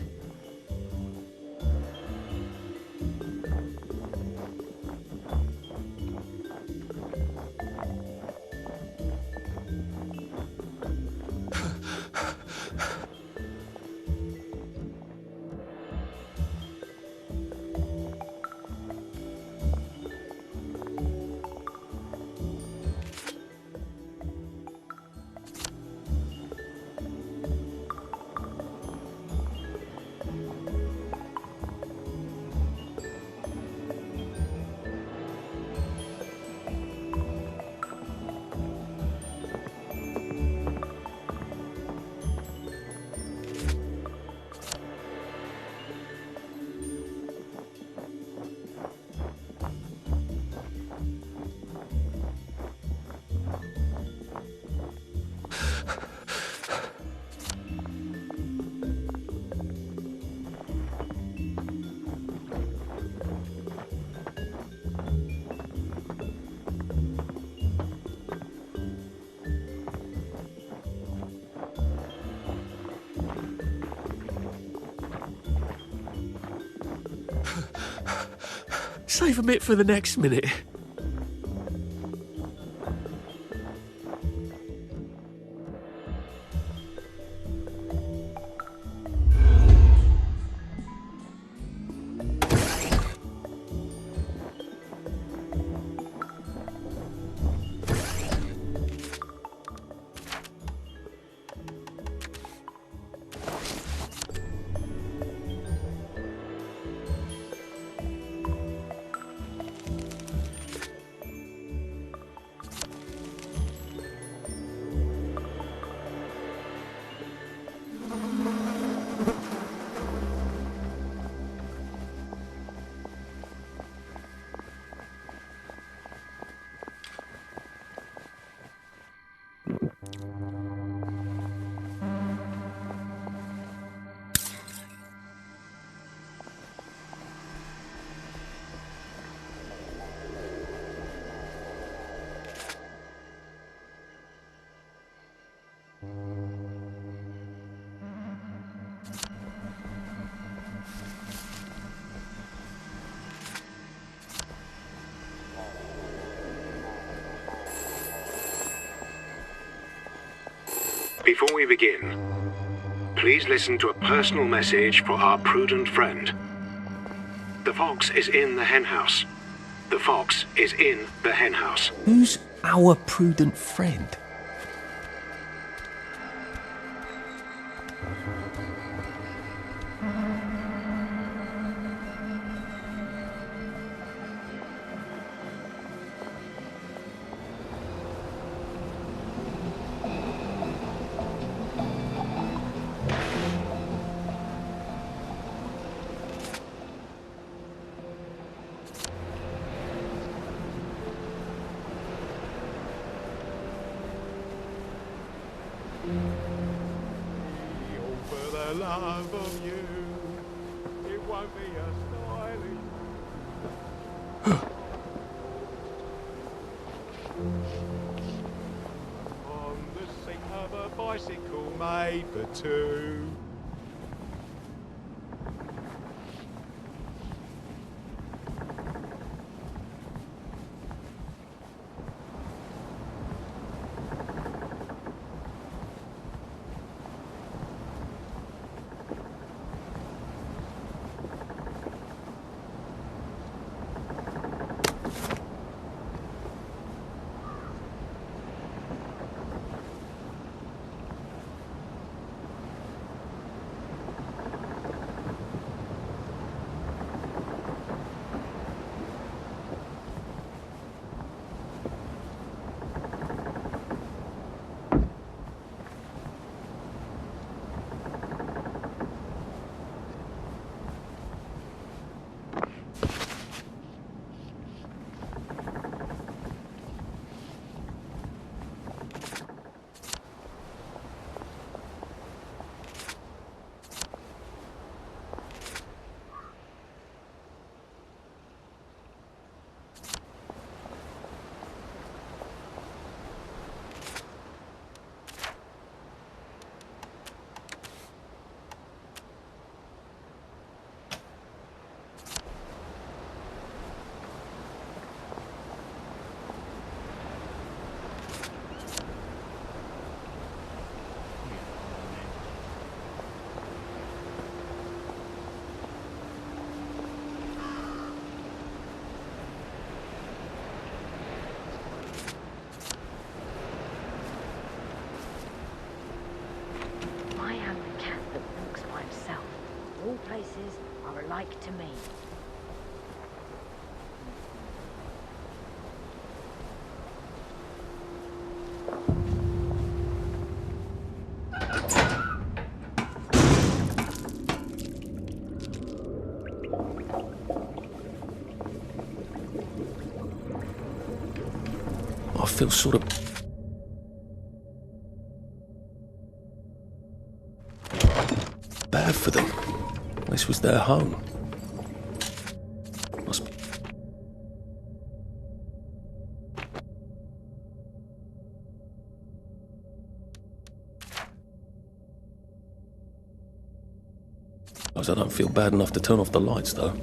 Save a bit for the next minute. Before we begin, please listen to a personal message for our prudent friend. The fox is in the henhouse. The fox is in the henhouse. Who's our prudent friend? For the love of you, it won't be a stylish. On the seat of a bicycle made for two. Places are alike to me. I feel sort of... bad for them. This was their home. Must be... I don't feel bad enough to turn off the lights, though.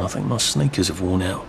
I think my sneakers have worn out.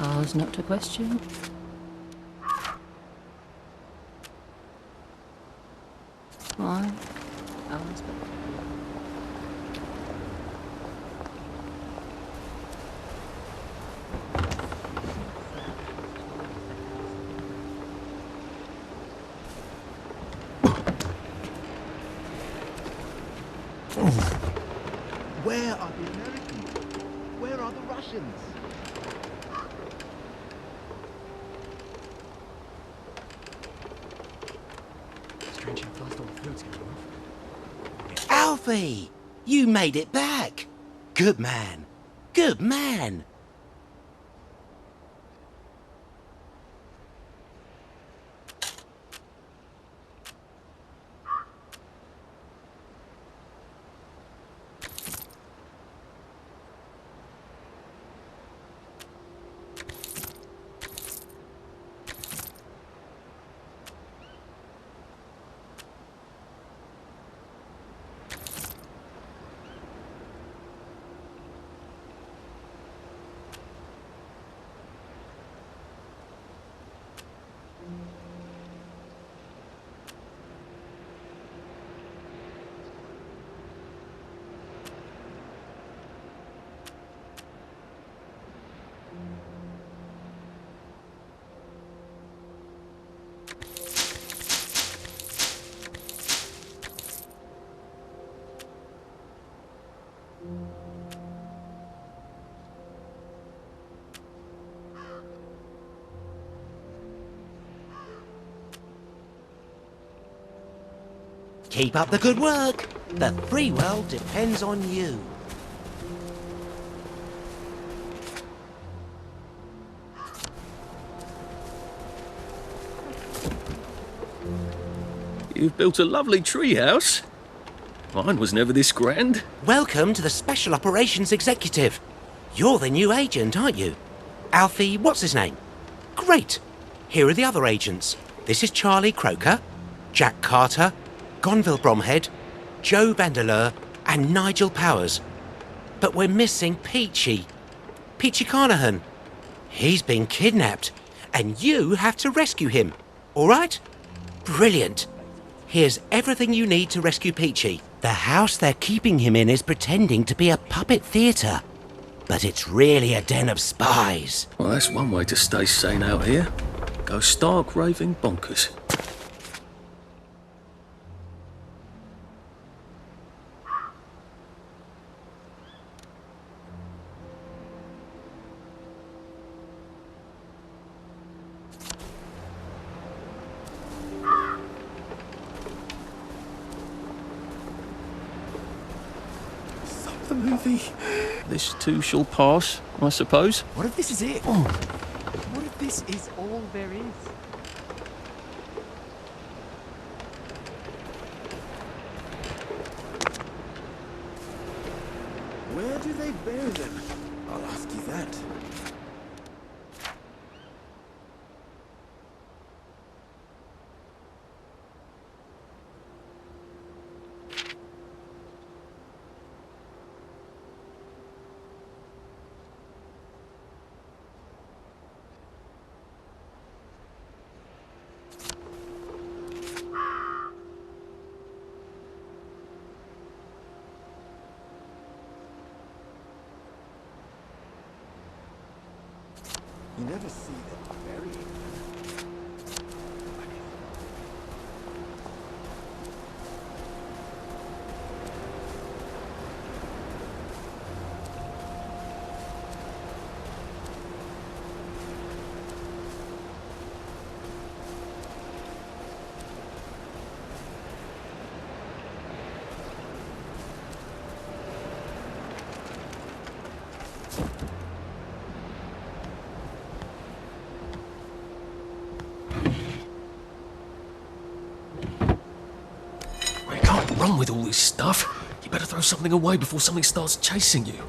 Ours not to question. Why? Ours but... Where are the Americans? Where are the Russians? Strange how fast all the fluid's going off. Alfie! You made it back! Good man! Good man! Keep up the good work. The free world depends on you. You've built a lovely treehouse. Mine was never this grand. Welcome to the Special Operations Executive. You're the new agent, aren't you? Alfie, what's his name? Great. Here are the other agents. This is Charlie Croker, Jack Carter, Gonville Bromhead, Joe Vandeleur, and Nigel Powers. But we're missing Peachy. Peachy Carnahan. He's been kidnapped, and you have to rescue him. All right? Brilliant. Here's everything you need to rescue Peachy. The house they're keeping him in is pretending to be a puppet theatre, but it's really a den of spies. Well, that's one way to stay sane out here. Go stark raving bonkers. The movie. This too shall pass, I suppose. What if this is it? Oh. What if this is all there is? Where do they bury them? I'll ask you that. You never see them buried. Run with all this stuff. You better throw something away before something starts chasing you.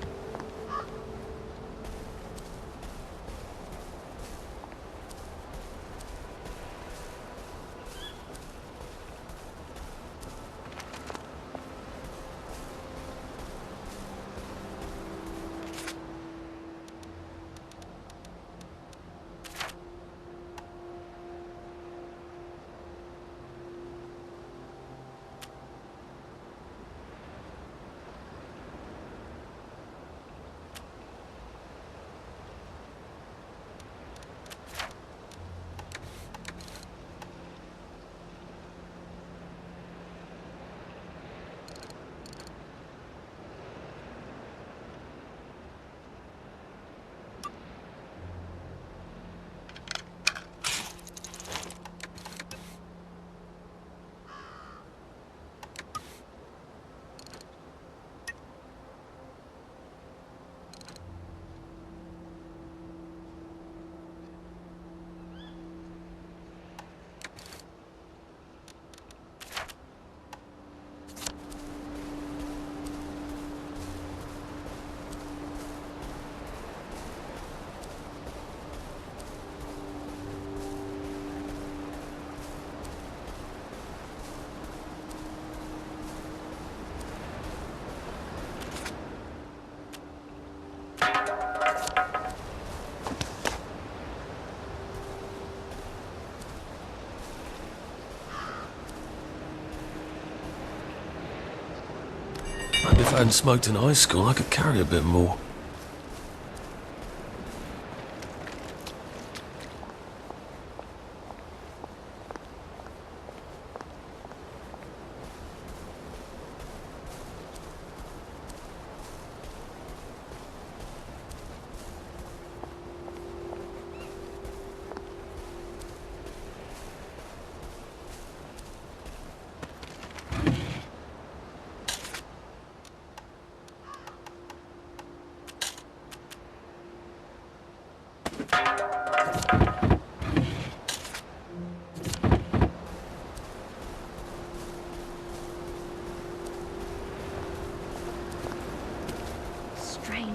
Maybe if I hadn't smoked in high school, I could carry a bit more.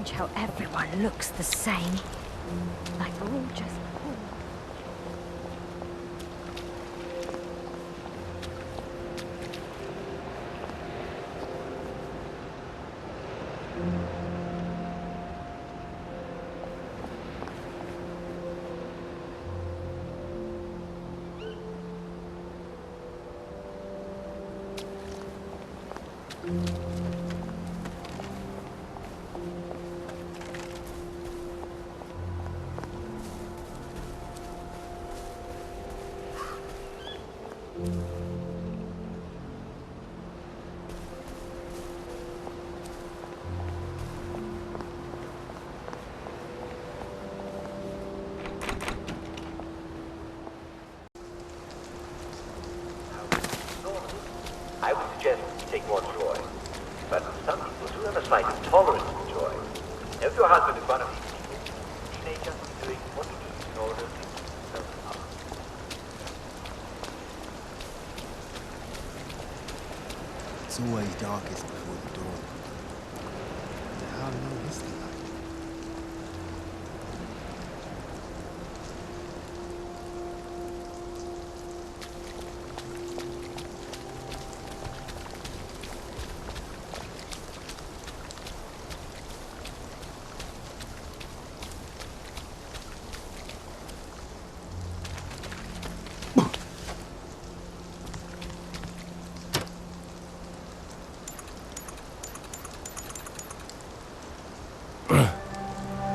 strange how everyone looks the same. Like we're all just poor. I would suggest you take more joy. But some people do have a slight intolerance to joy. Now, if your husband in front of these people, teenager doing what he needs in order to keep himself up. It's always darkest before the dawn. And how long is the night?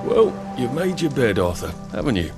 Well, you've made your bed, Arthur, haven't you?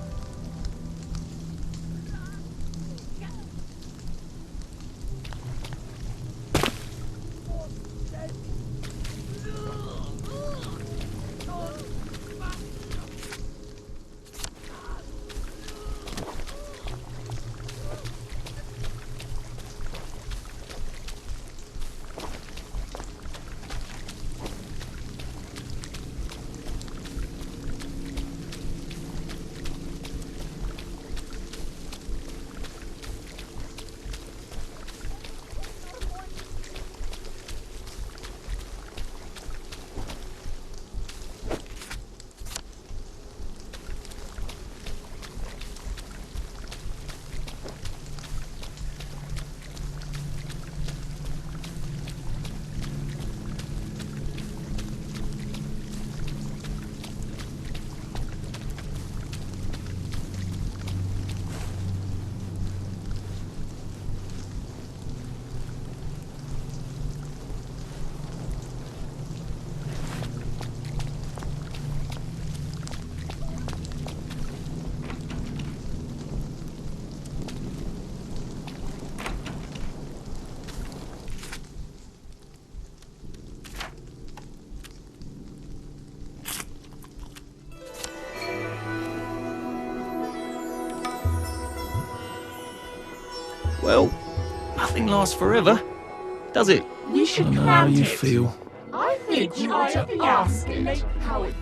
Well, nothing lasts forever, does it? We should I know how plant you it. feel. I think you ought to ask it how it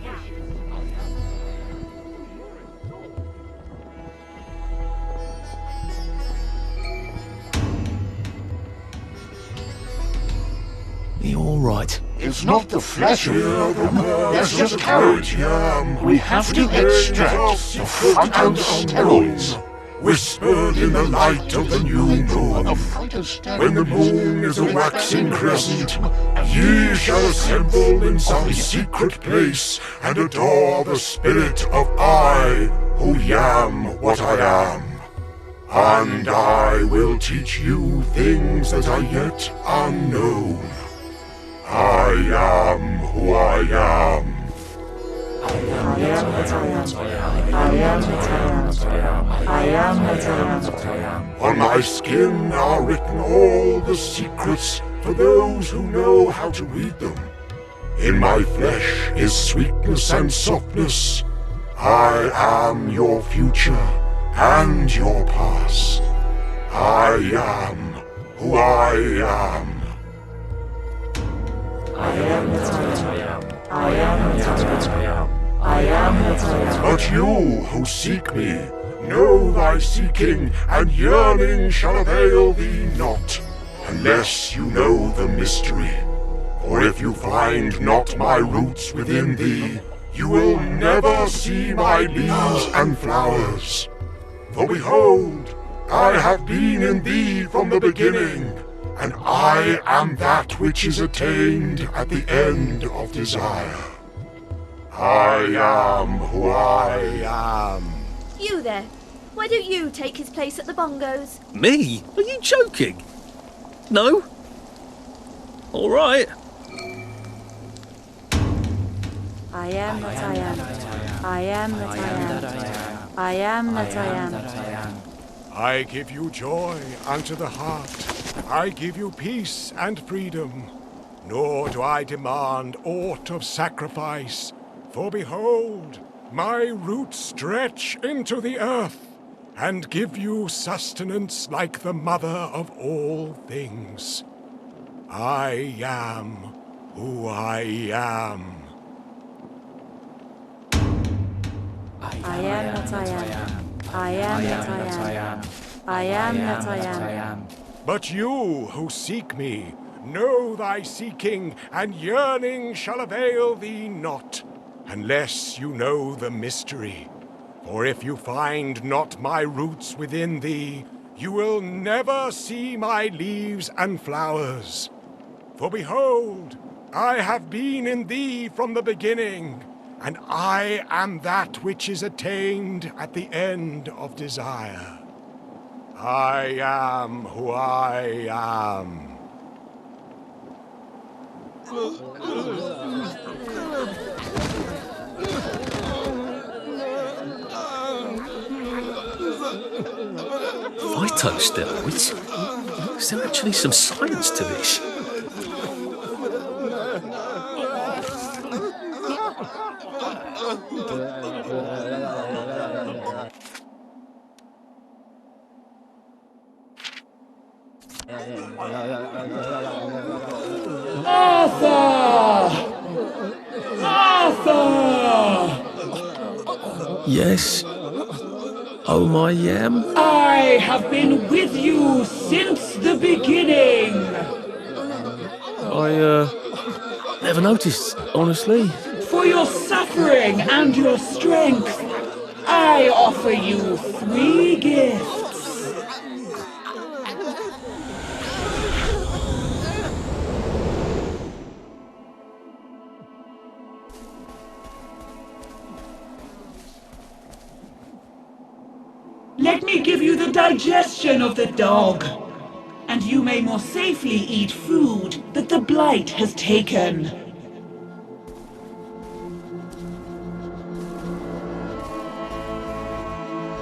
You're all right. It's not the flesh of that's just carrot. We have to extract the fruit and steroids. Whispered in the light of the new moon, when the moon is a waxing crescent, ye shall assemble in some secret place and adore the spirit of I, who am what I am. And I will teach you things that are yet unknown. I am who I am. I am what I am. I am what I am. I am what I am. On my skin are written all the secrets for those who know how to read them. In my flesh is sweetness and softness. I am your future and your past. I am who I am. I am what I am. I am what I am. I am what I am. But you who seek me, know thy seeking, and yearning shall avail thee not, unless you know the mystery. For if you find not my roots within thee, you will never see my leaves and flowers. For behold, I have been in thee from the beginning, and I am that which is attained at the end of desire. I am who I am. You there. Why don't you take his place at the bongos? Me? Are you joking? No? All right. I am that I am. I am that I am. I am that I am. I give you joy unto the heart. I give you peace and freedom. Nor do I demand aught of sacrifice. For behold, my roots stretch into the earth, and give you sustenance like the mother of all things. I am who I am. I am that I am. I am that I am. I am that I am. But you who seek me, know thy seeking, and yearning shall avail thee not, unless you know the mystery. For if you find not my roots within thee, you will never see my leaves and flowers. For behold, I have been in thee from the beginning, and I am that which is attained at the end of desire. I am who I am. Phytosteroids? Is there actually some science to this? Arthur! Arthur! Yes? Oh my yam? I have been with you since the beginning. I never noticed, honestly. For your suffering and your strength, I offer you 3 gifts. Let me give you the digestion of the dog, and you may more safely eat food that the blight has taken.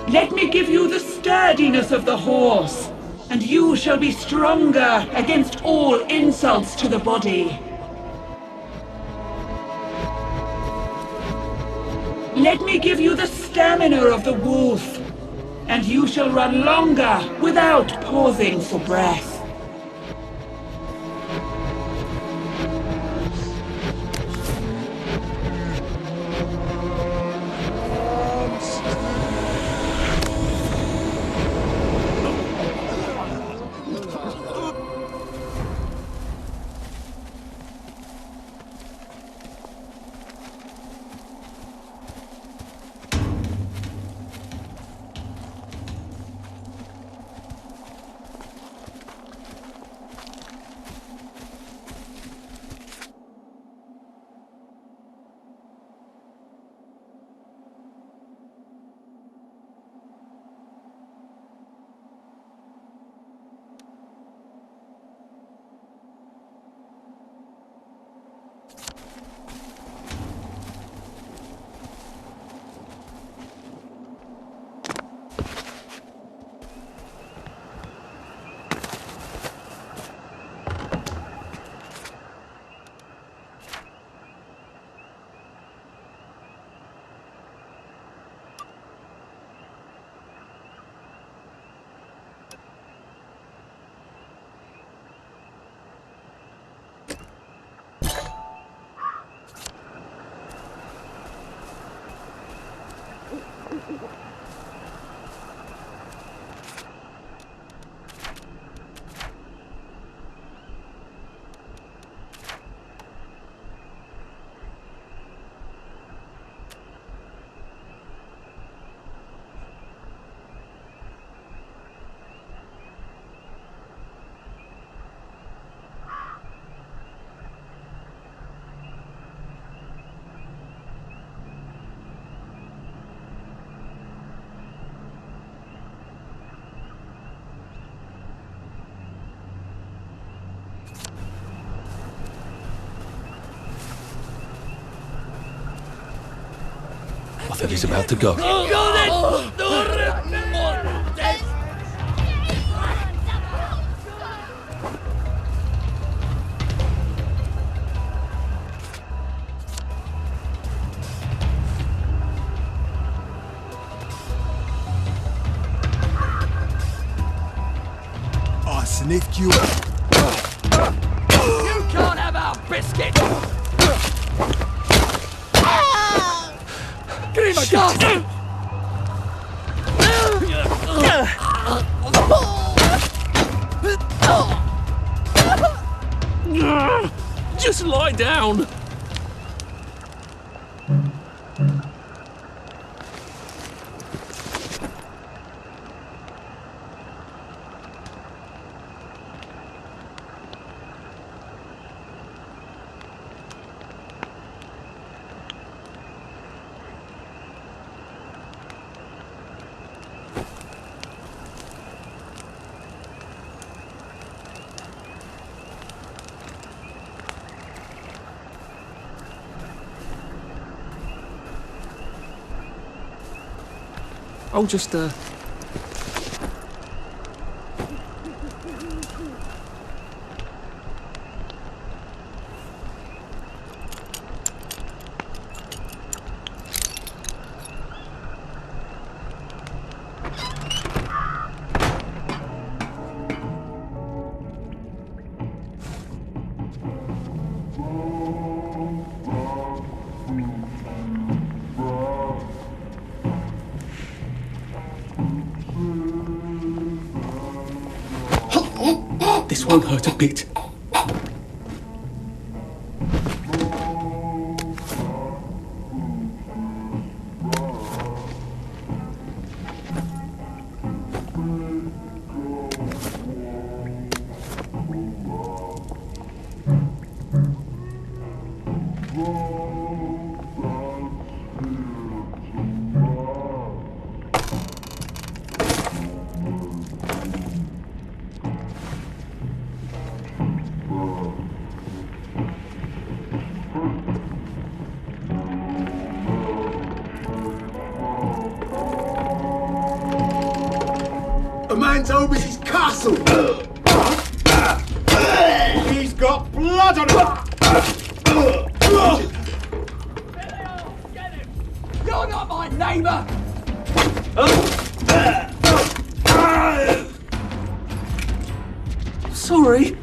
Let me give you the sturdiness of the horse, and you shall be stronger against all insults to the body. Let me give you the stamina of the wolf, and you shall run longer without pausing for breath. I think he's about to go. I sniffed you. You can't have our biscuit! Give me my gun! Just lie down. I'll just, This won't hurt a bit. A man's over his castle. He's got blood on him. You're not my neighbour! Sorry.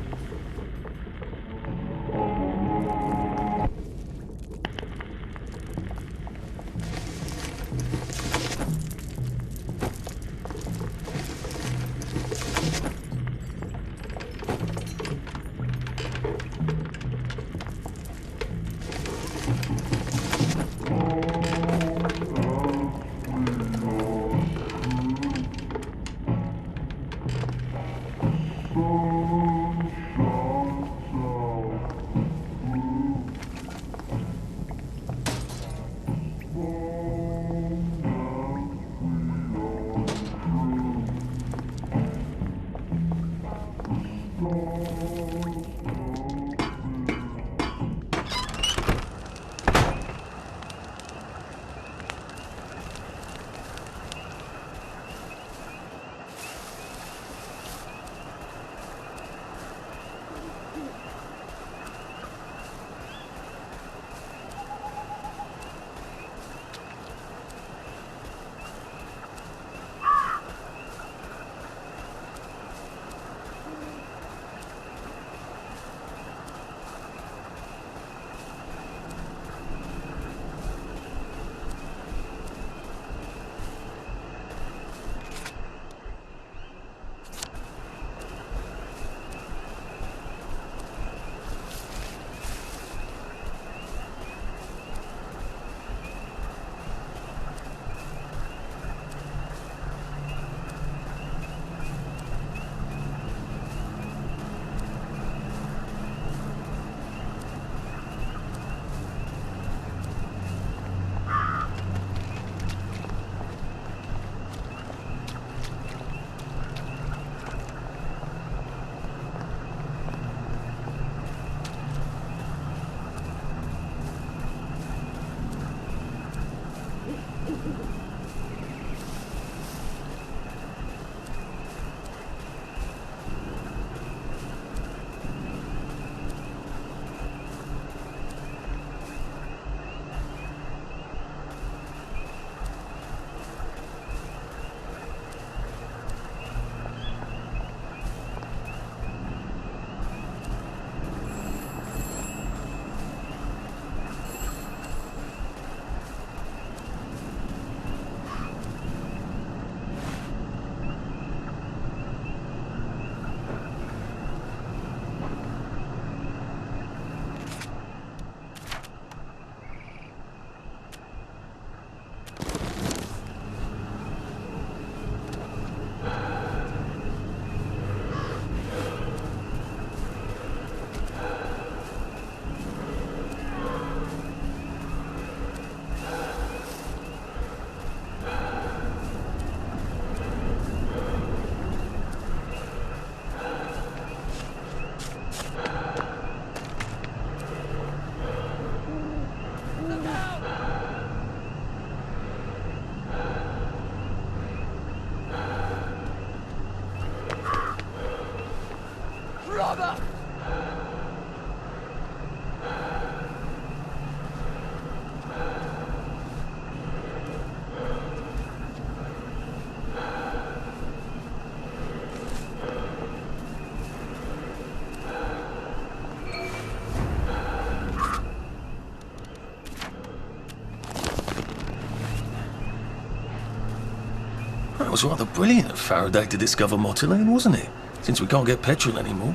was rather brilliant of Faraday to discover motoline, wasn't it? Since we can't get petrol anymore.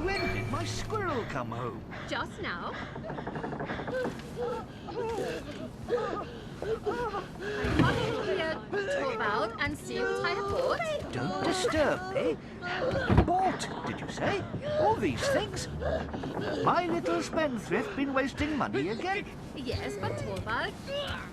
When did my squirrel come home? Just now. I'm here to about and see what I have bought. Don't disturb me. Bought, did you say? All these things? My little spendthrift been wasting money again? Yes, but Torvald,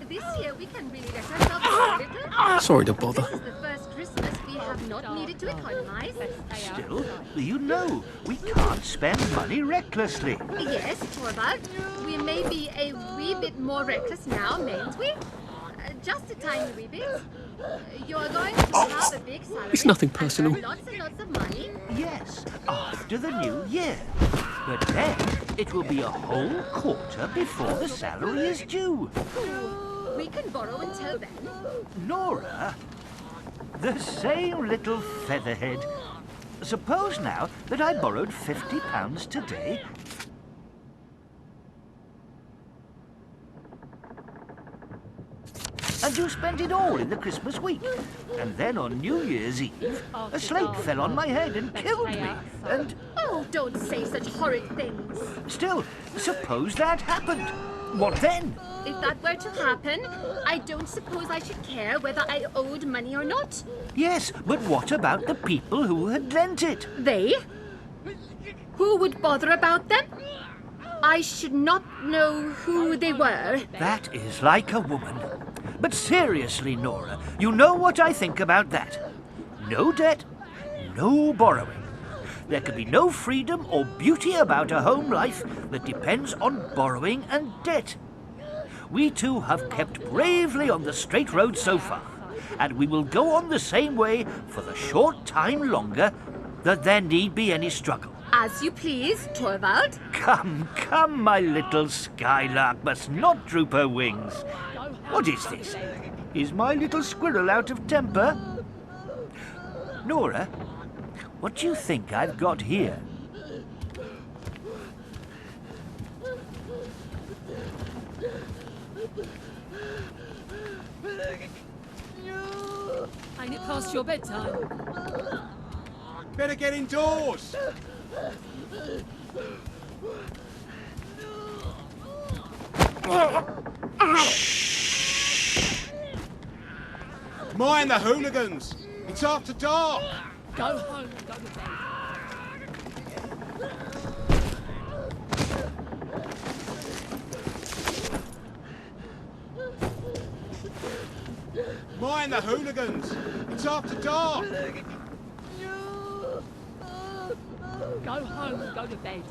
this year we can really let ourselves go a little. Sorry to bother. This is the first Christmas we have not needed to economize. Still, you know, we can't spend money recklessly. Yes, Torvald, we may be a wee bit more reckless now, mayn't we? Just a tiny wee bit. You are going to have a big salary. It's nothing personal. And lots and lots of money. Yes, after the new year. But then it will be a whole quarter before the salary is due. We can borrow until then. Nora, the same little featherhead. Suppose now that I borrowed £50 today. And you spent it all in the Christmas week. And then on New Year's Eve, a slate fell on my head and killed me. And... Oh, don't say such horrid things. Still, suppose that happened. What then? If that were to happen, I don't suppose I should care whether I owed money or not. Yes, but what about the people who had lent it? They? Who would bother about them? I should not know who they were. That is like a woman. But seriously, Nora, you know what I think about that. No debt, no borrowing. There can be no freedom or beauty about a home life that depends on borrowing and debt. We two have kept bravely on the straight road so far, and we will go on the same way for the short time longer that there need be any struggle. As you please, Torvald. Come, come, my little skylark must not droop her wings. What is this? Is my little squirrel out of temper? Nora, what do you think I've got here? Ain't it past your bedtime? Better get indoors. Mind the hooligans. It's after dark. Go home, go to bed. Mind the hooligans. It's after dark. Go home and go to bed.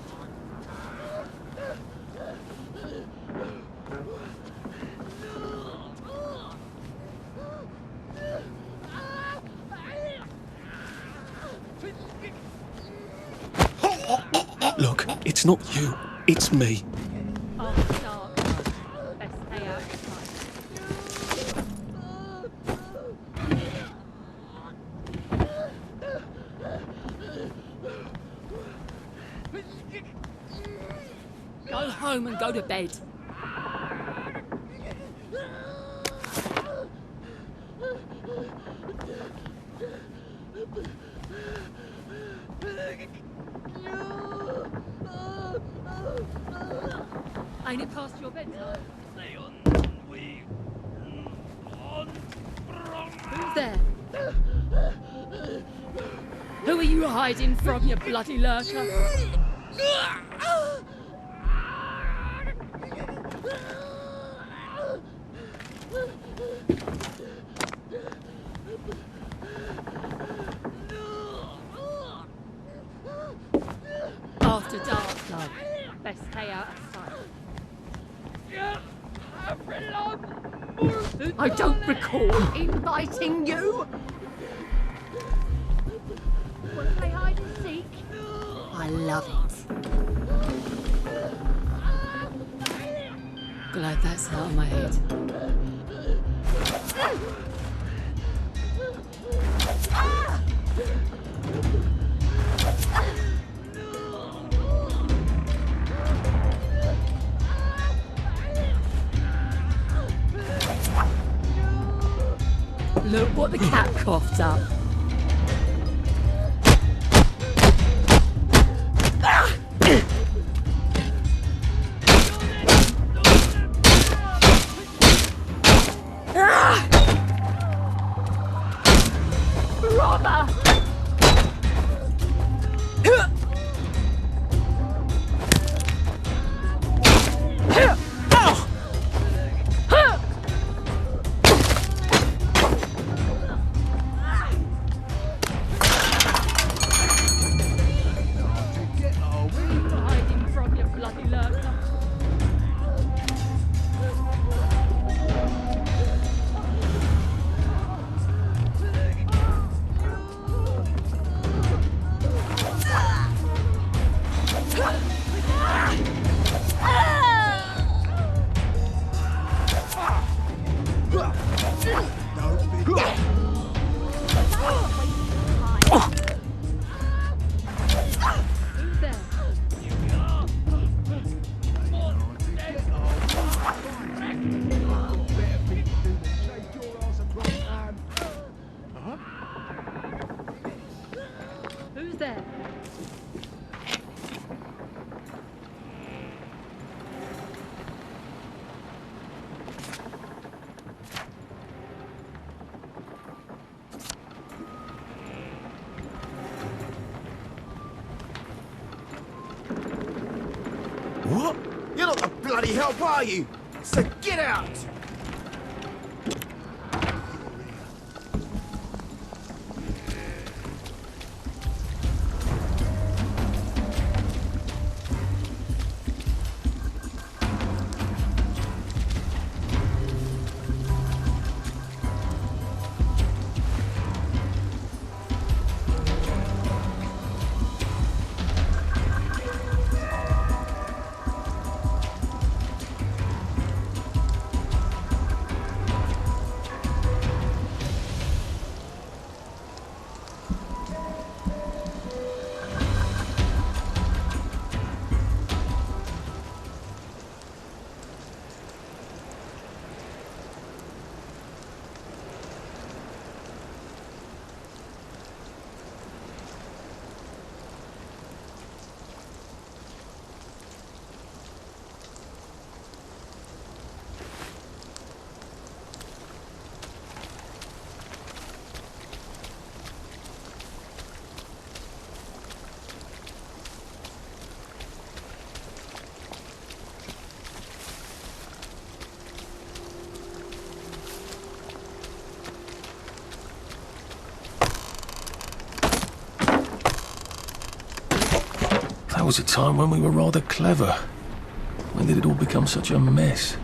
Look, it's not you, it's me. After dark, best stay out of sight. Go home and go to bed. Ain't it past your bedtime? Who's there? Who are you hiding from, you bloody lurker? After dark, love. Best stay out of sight. I don't recall inviting you. Want to play hide and seek? I love it. Glad that's out of my head. Look what the cat coughed up. Brother! Hiding from your bloody lurker. Who's there? What? You're not the bloody help, are you? So get out! That was a time when we were rather clever. When did it all become such a mess?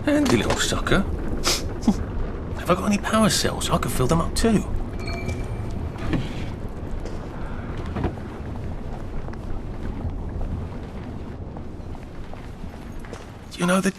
Handy little sucker. Have I got any power cells? I could fill them up too. You know, the...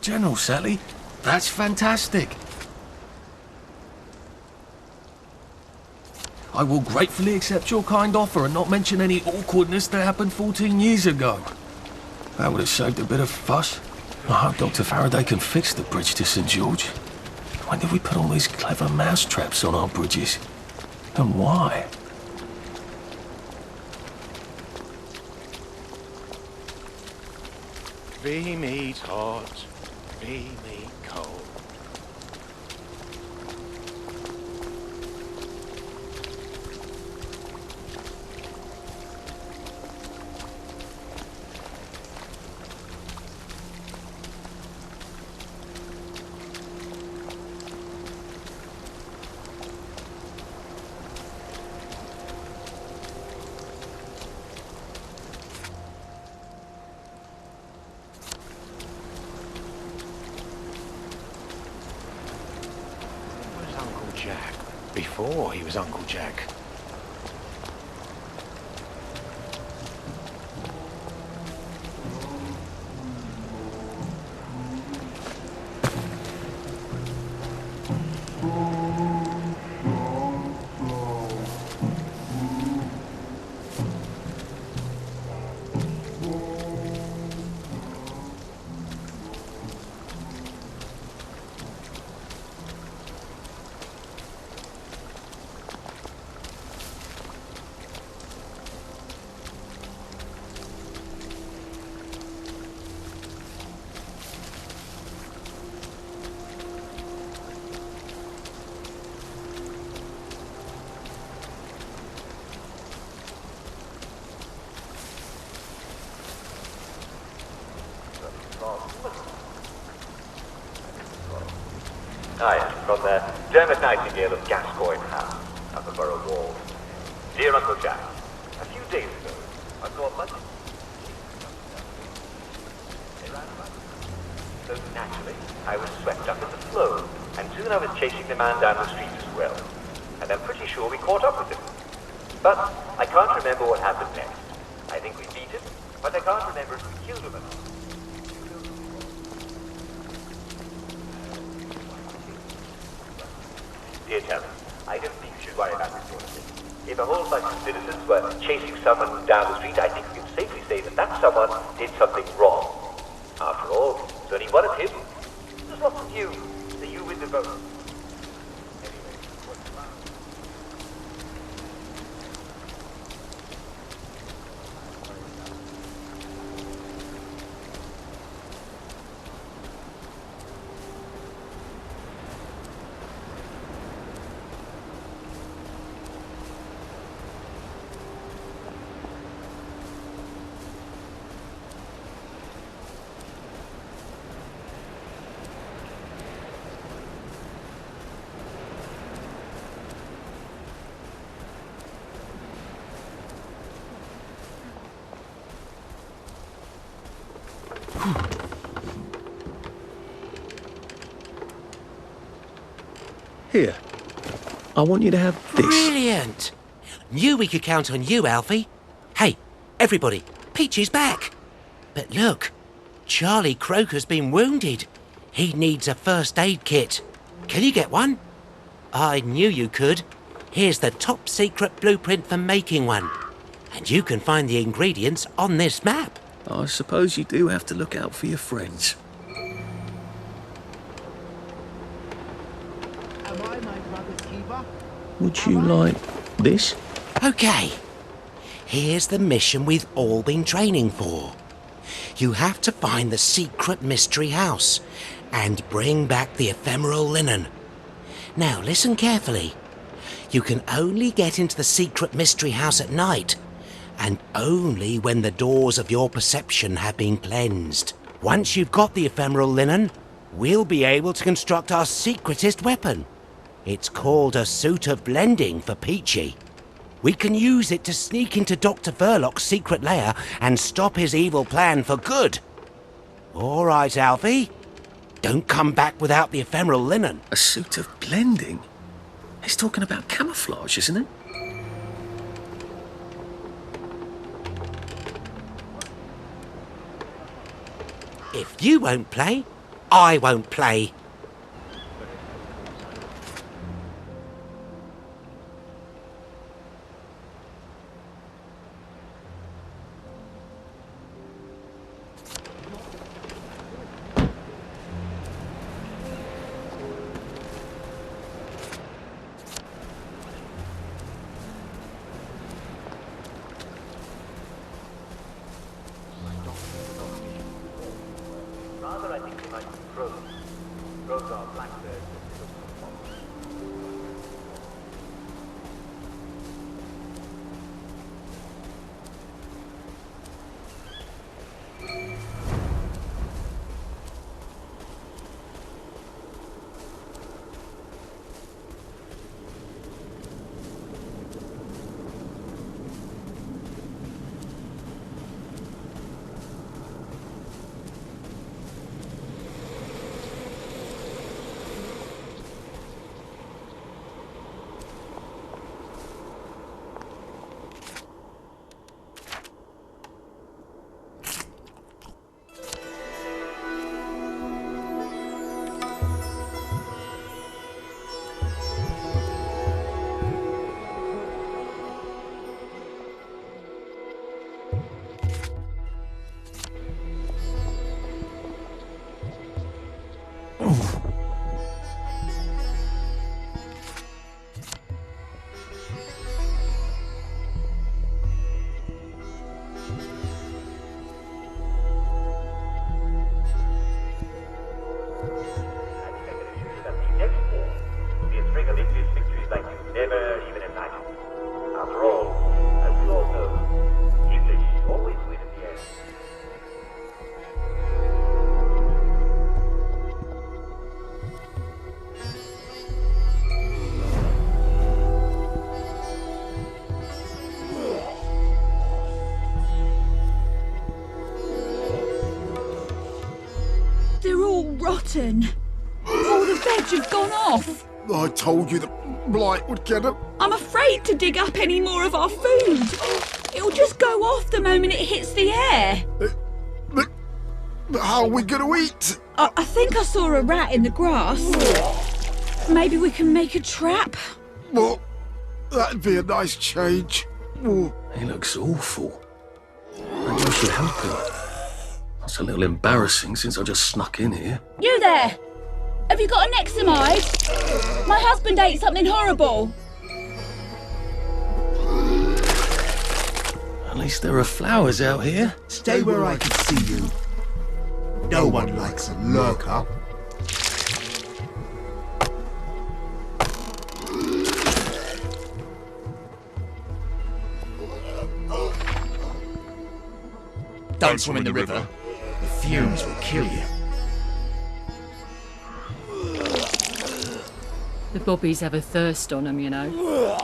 General Sally, that's fantastic. I will gratefully accept your kind offer and not mention any awkwardness that happened 14 years ago. That would have saved a bit of fuss. I hope Dr. Faraday can fix the bridge to St. George. When did we put all these clever mousetraps on our bridges? And why? Be meat hot, be meat cold. Jack, before he was Uncle Jack. Ah, yes, from the Dermot Nightingale of Gascoigne House, at the Borough Wall. Dear Uncle Jack, a few days ago, I saw a bunch of... They ran about. So naturally, I was swept up in the flow, and soon I was chasing the man down the street as well. And I'm pretty sure we caught up with him. But I can't remember what happened next. I think we beat him, but I can't remember if we killed him or not. Dear Terence, I don't think you should worry about this sort of thing. If a whole bunch of citizens were chasing someone down the street, I think we can safely say that that someone did something wrong. After all, there's only one of him. There's lots of you. The you with the vote. Anyway, what's the matter? Here, I want you to have this. Brilliant! Knew we could count on you, Alfie. Hey, everybody, Peachy's back. But look, Charlie Croker's been wounded. He needs a first aid kit. Can you get one? I knew you could. Here's the top secret blueprint for making one. And you can find the ingredients on this map. I suppose you do have to look out for your friends. Am I my brother's keeper? Would you like this? Okay. Here's the mission we've all been training for. You have to find the secret mystery house and bring back the ephemeral linen. Now listen carefully. You can only get into the secret mystery house at night, and only when the doors of your perception have been cleansed. Once you've got the ephemeral linen, we'll be able to construct our secretest weapon. It's called a suit of blending for Peachy. We can use it to sneak into Dr. Verloc's secret lair and stop his evil plan for good. All right, Alfie. Don't come back without the ephemeral linen. A suit of blending? He's talking about camouflage, isn't it? If you won't play, I won't play. Rather, I think they might be crows. Crows are blackbirds. They're all rotten. All the veg have gone off. I told you the blight would get them. I'm afraid to dig up any more of our food. It'll just go off the moment it hits the air. But how are we going to eat? I think I saw a rat in the grass. Maybe we can make a trap? Well, that'd be a nice change. Oh. He looks awful. Maybe I should help him. That's a little embarrassing since I just snuck in here. You there! Have you got an examide? My husband ate something horrible. At least there are flowers out here. Stay where I can see you. No one likes a lurker. Don't swim in the river. The fumes will kill you. The bobbies have a thirst on them, you know.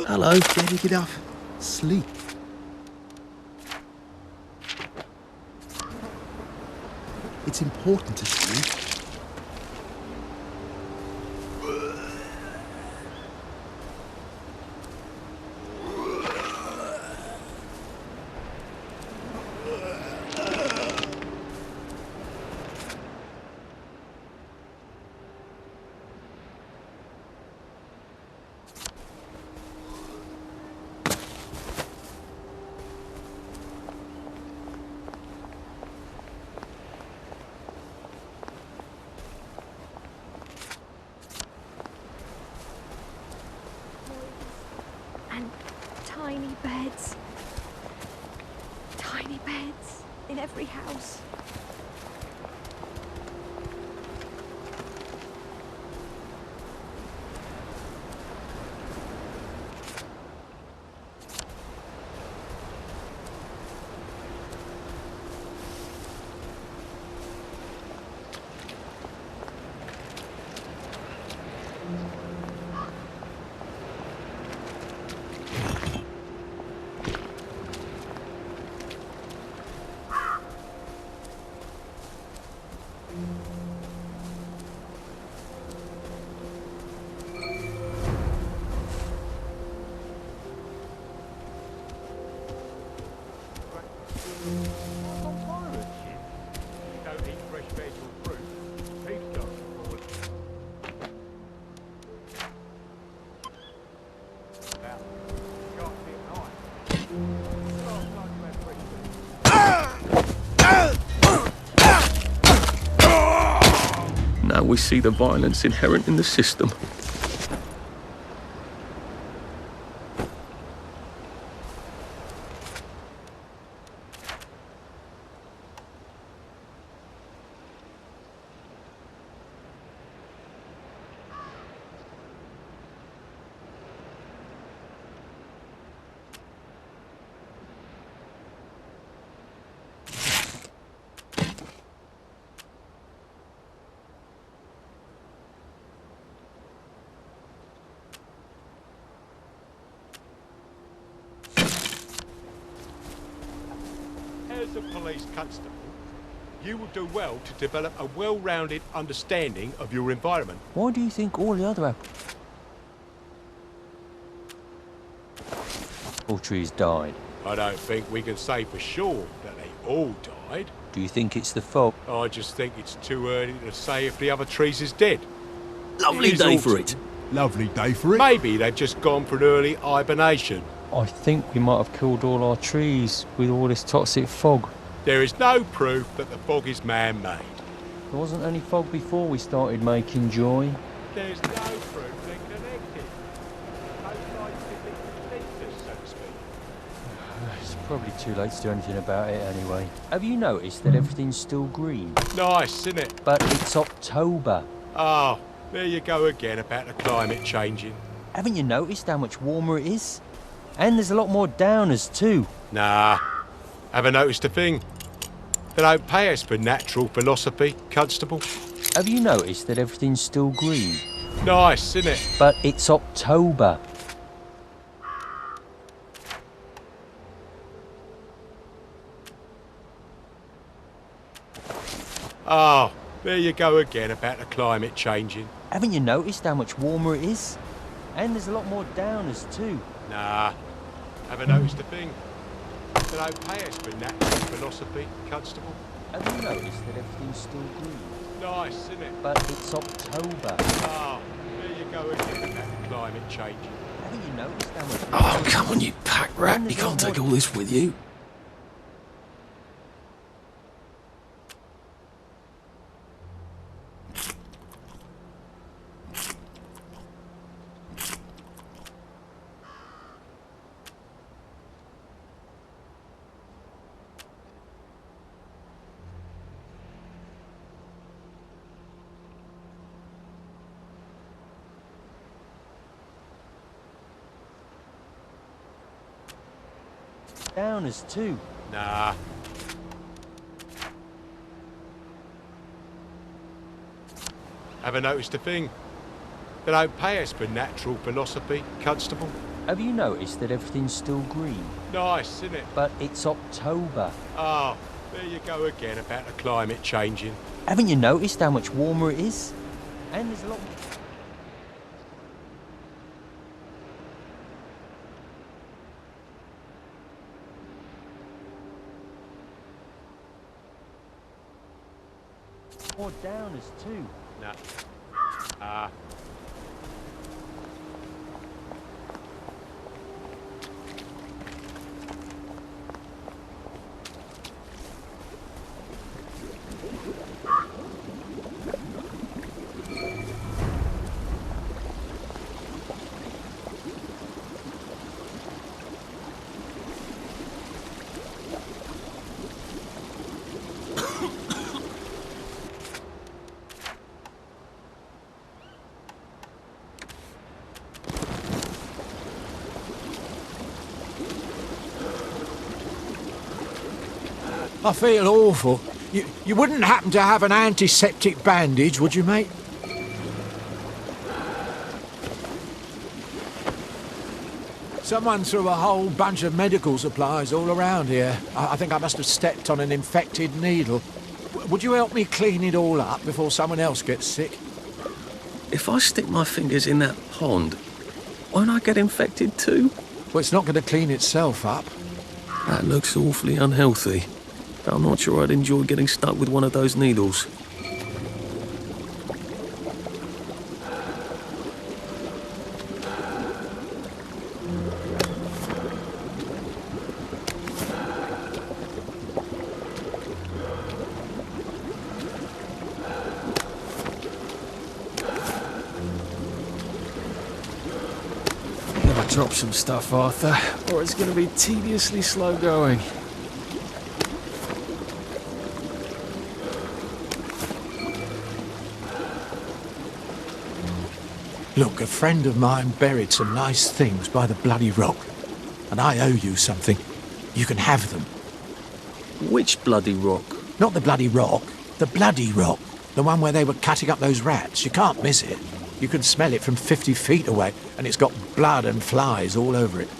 Hello. Ready to get off? Sleep. It's important to sleep. And tiny beds. Tiny beds in every house. Now we see the violence inherent in the system. As a police constable, you will do well to develop a well-rounded understanding of your environment. Why do you think all the other apple trees died? I don't think we can say for sure that they all died. Do you think it's the fog? I just think it's too early to say if the other trees is dead. Lovely It is day for autumn. it. Lovely day for it. Maybe they've just gone for an early hibernation. I think we might have killed all our trees with all this toxic fog. There is no proof that the fog is man-made. There wasn't any fog before we started making joy. There's no proof they're connected. Both sides could be so to speak. It's probably too late to do anything about it anyway. Have you noticed that everything's still green? Nice, isn't it? But it's October. Ah, there you go again about the climate changing. Haven't you noticed how much warmer it is? And there's a lot more downers too. Nah, haven't noticed a thing. They don't pay us for natural philosophy, Constable. Have you noticed that everything's still green? Nice, isn't it? But it's October. Ah, there you go again about the climate changing. Haven't you noticed how much warmer it is? And there's a lot more downers too. Nah, haven't noticed a thing. They don't pay us for natural philosophy, Constable. Have you noticed that everything's still green? Nice, isn't it? But it's October. Ah, there you go again about the climate changing. Haven't you noticed how much... Oh, come on, you pack rat. You can't take all this with you. Downers too. Nah. Haven't noticed a thing. They don't pay us for natural philosophy, Constable. Have you noticed that everything's still green? Nice, isn't it? But it's October. Ah, there you go again about the climate changing. Haven't you noticed how much warmer it is? And there's a lot... more downers too. Nah. Ah. I feel awful. You wouldn't happen to have an antiseptic bandage, would you, mate? Someone threw a whole bunch of medical supplies all around here. I think I must have stepped on an infected needle. Would you help me clean it all up before someone else gets sick? If I stick my fingers in that pond, won't I get infected too? Well, it's not going to clean itself up. That looks awfully unhealthy. I'm not sure I'd enjoy getting stuck with one of those needles. Never drop some stuff, Arthur, or it's going to be tediously slow going. Look, a friend of mine buried some nice things by the bloody rock, and I owe you something. You can have them. Which bloody rock? Not the bloody rock, the bloody rock. The one where they were cutting up those rats. You can't miss it. You can smell it from 50 feet away, and it's got blood and flies all over it.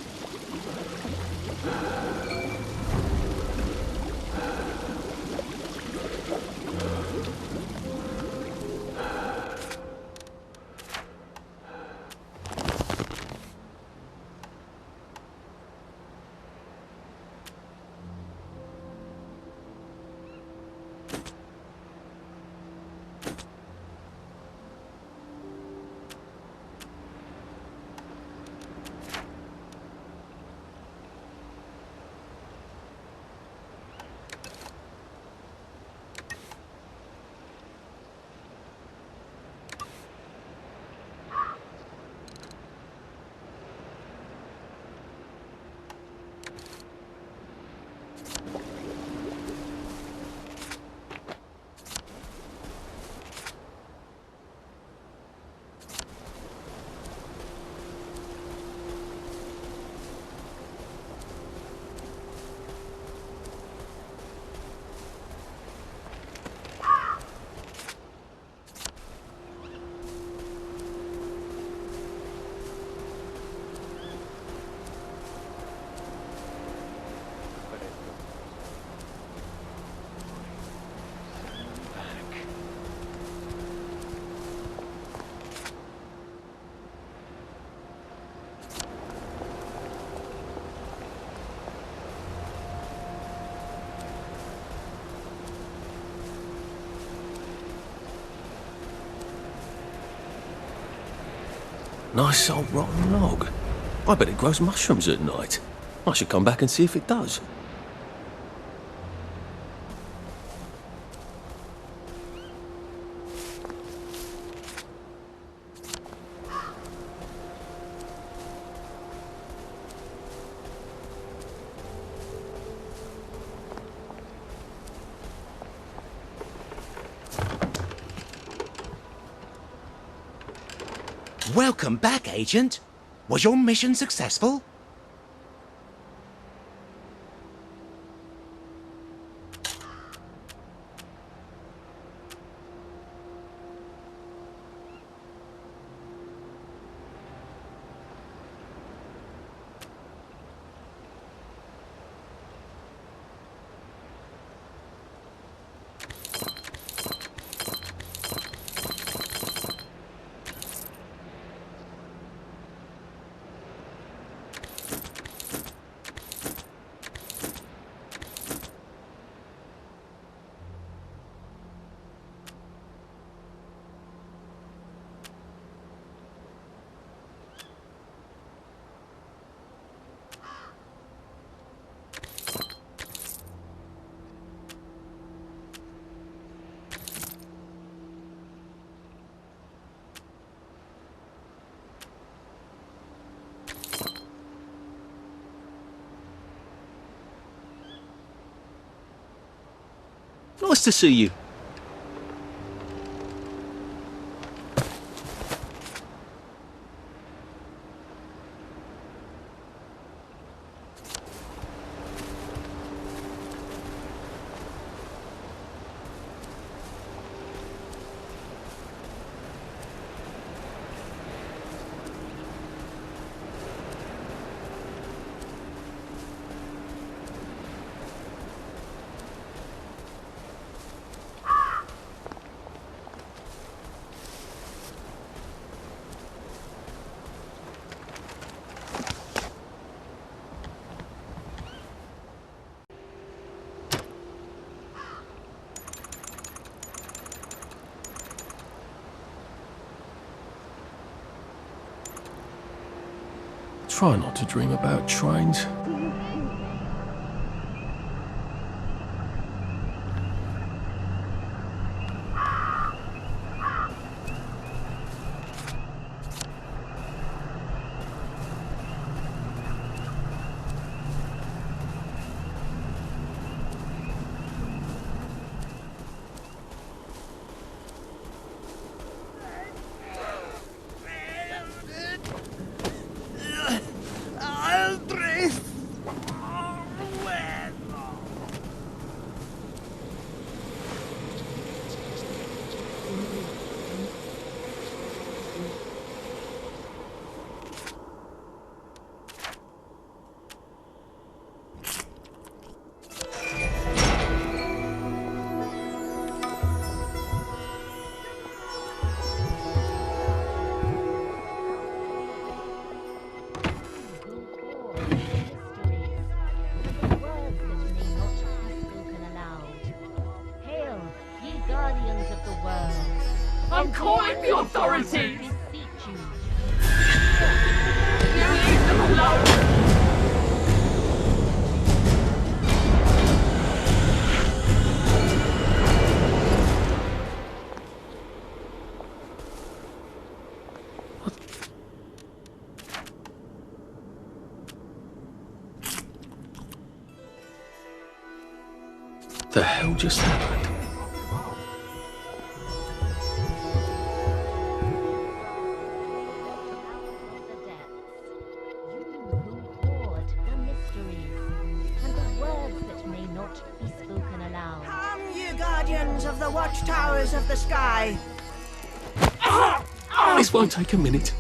Nice old rotten log. I bet it grows mushrooms at night. I should come back and see if it does. Welcome back, Agent. Was your mission successful? Nice to see you. Try not to dream about trains. I'm calling the authorities! Leave them alone! The hell just happened? Of the watchtowers of the sky. This won't take a minute.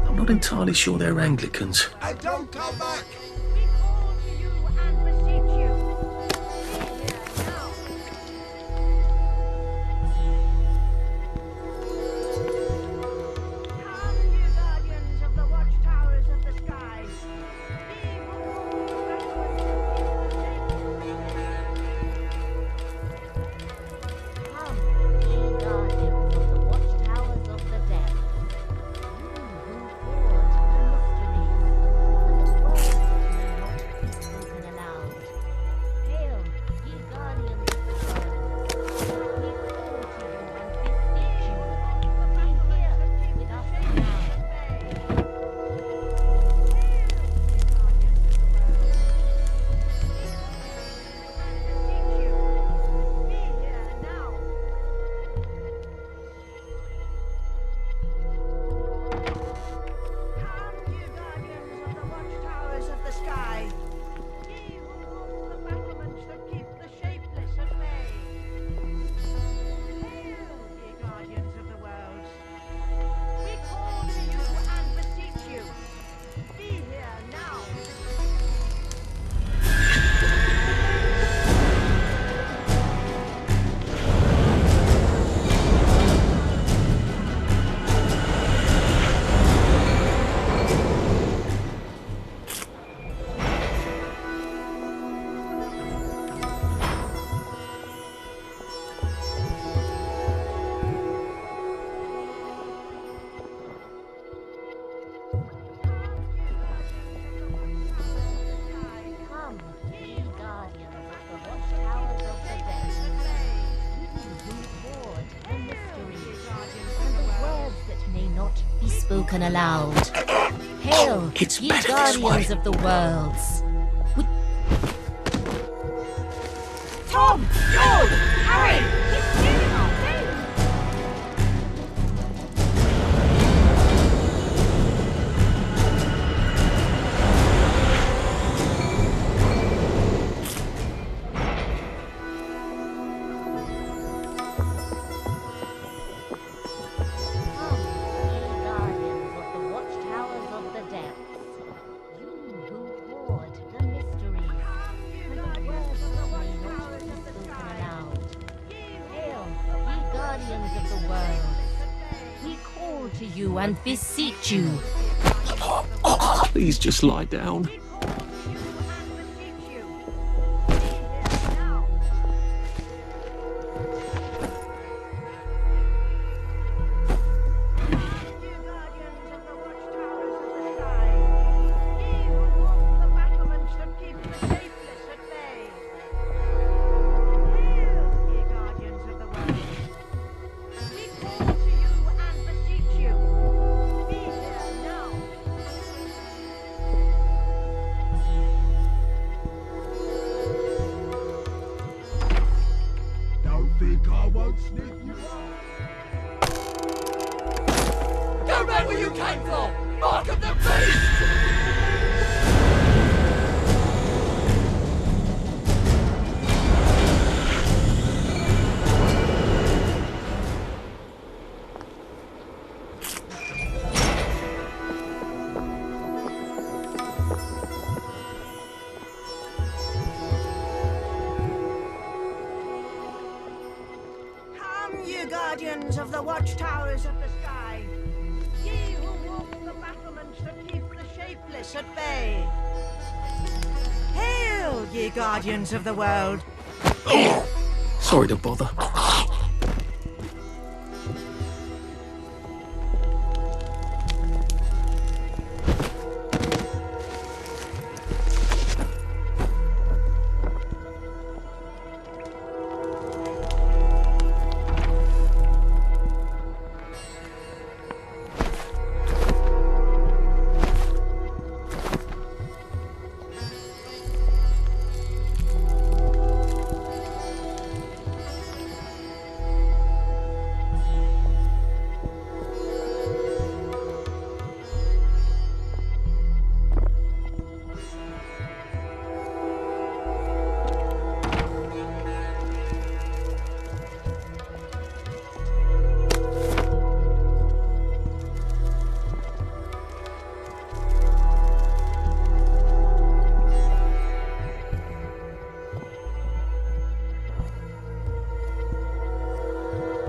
I'm not entirely sure they're Anglicans. And don't come back! spoken aloud. Hail, ye guardians of the worlds. Tom! George! Harry! It's stealing our food! And beseech you. Please just lie down. Go back where you came from! Mark of the beast! Come, ye guardians of the watchtowers of the sky, ye who walk the battlements that keep the shapeless at bay. Hail, ye guardians of the world. Sorry to bother.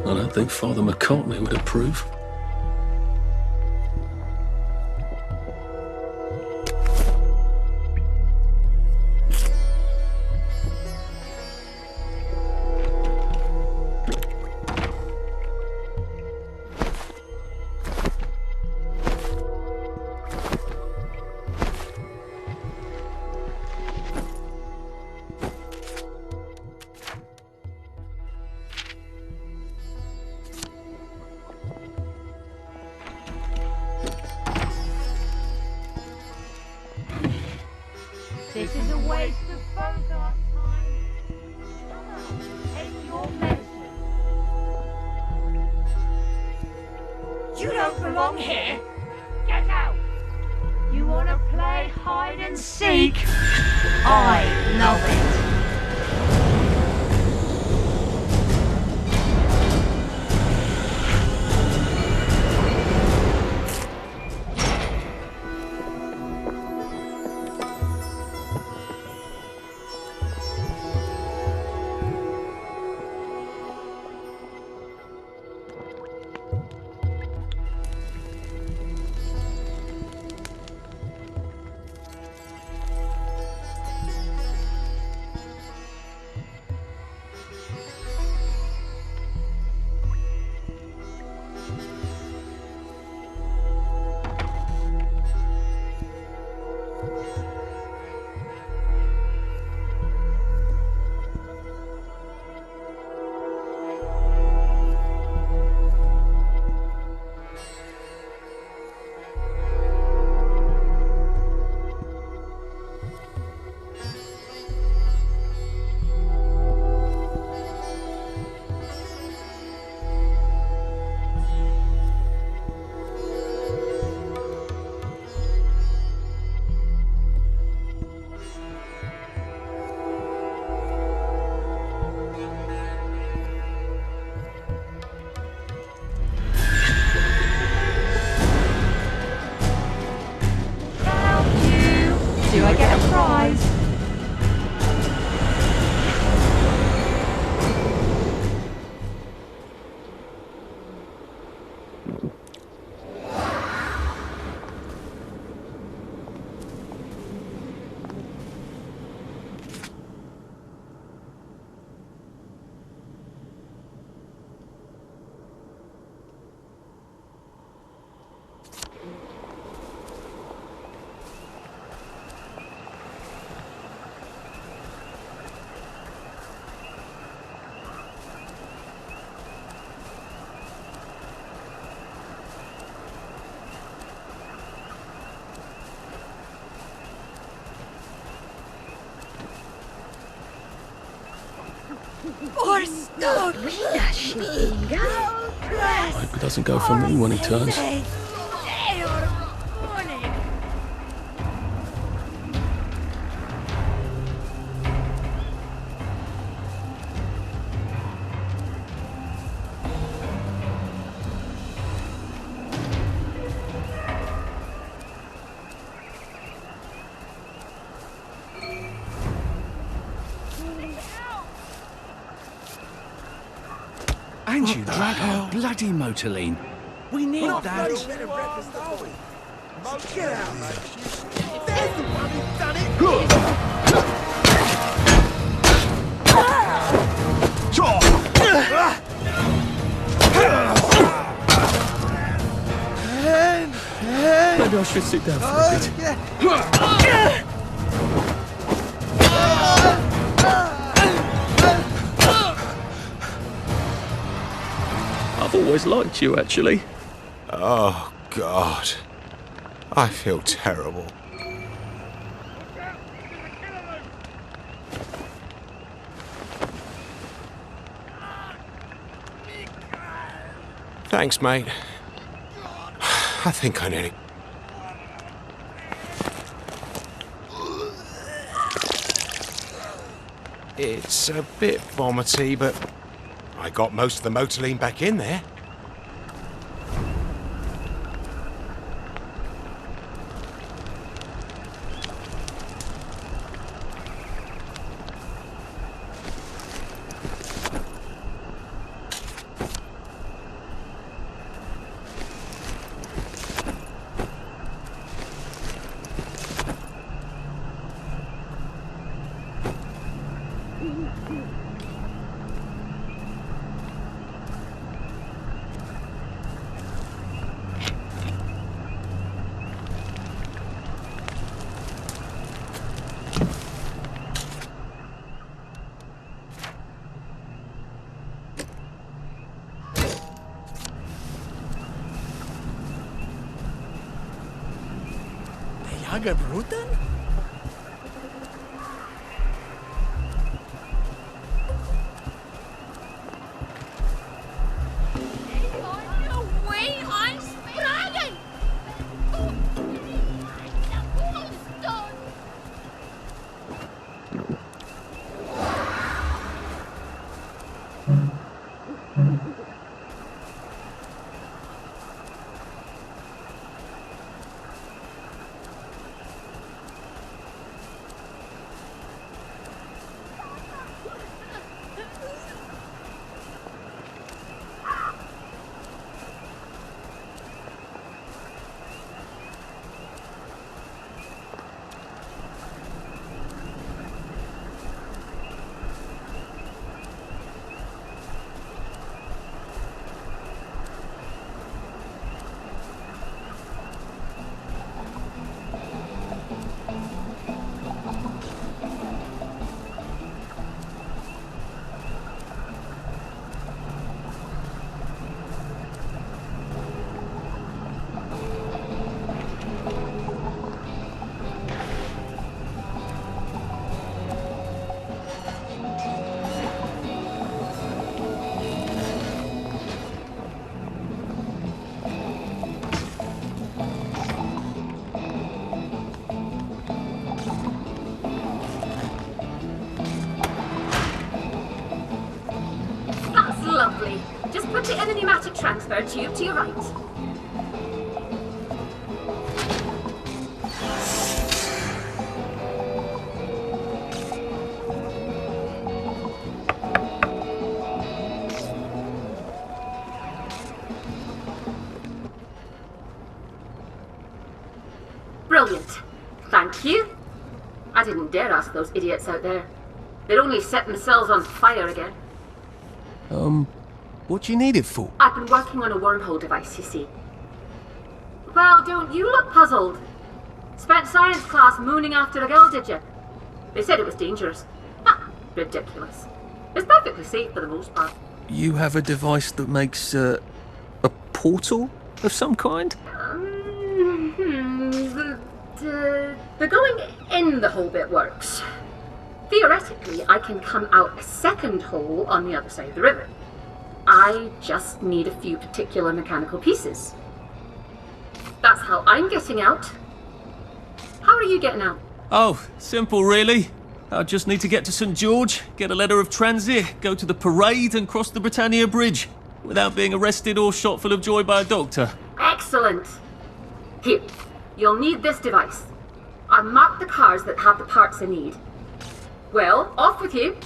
I don't think Father McCartney would approve. This is a waste of both our time. Take your medicine. You don't belong here. Get out! You want to play hide and seek? I love it. I hope it doesn't go for me when he turns. And you drag our bloody motorline. We need that. Get out, mate. There's the one who's done it. Maybe I should sit down for a bit. I've always liked you, actually. Oh, God. I feel terrible. Thanks, mate. I think I nearly... It's a bit vomity, but I got most of the motorline back in there. Hagebruten? Lovely. Just put it in the pneumatic transfer tube to your right. Brilliant. Thank you. I didn't dare ask those idiots out there. They'd only set themselves on fire again. What do you need it for? I've been working on a wormhole device, you see. Well, don't you look puzzled? Spent science class mooning after a girl, did you? They said it was dangerous. Ridiculous. It's perfectly safe for the most part. You have a device that makes, a portal of some kind? The going in the hole bit works. Theoretically, I can come out a second hole on the other side of the river. I just need a few particular mechanical pieces. That's how I'm getting out. How are you getting out? Oh, simple really. I just need to get to St. George, get a letter of transit, go to the parade and cross the Britannia Bridge without being arrested or shot full of joy by a doctor. Excellent. Here, you'll need this device. I marked the cars that have the parts I need. Well, off with you.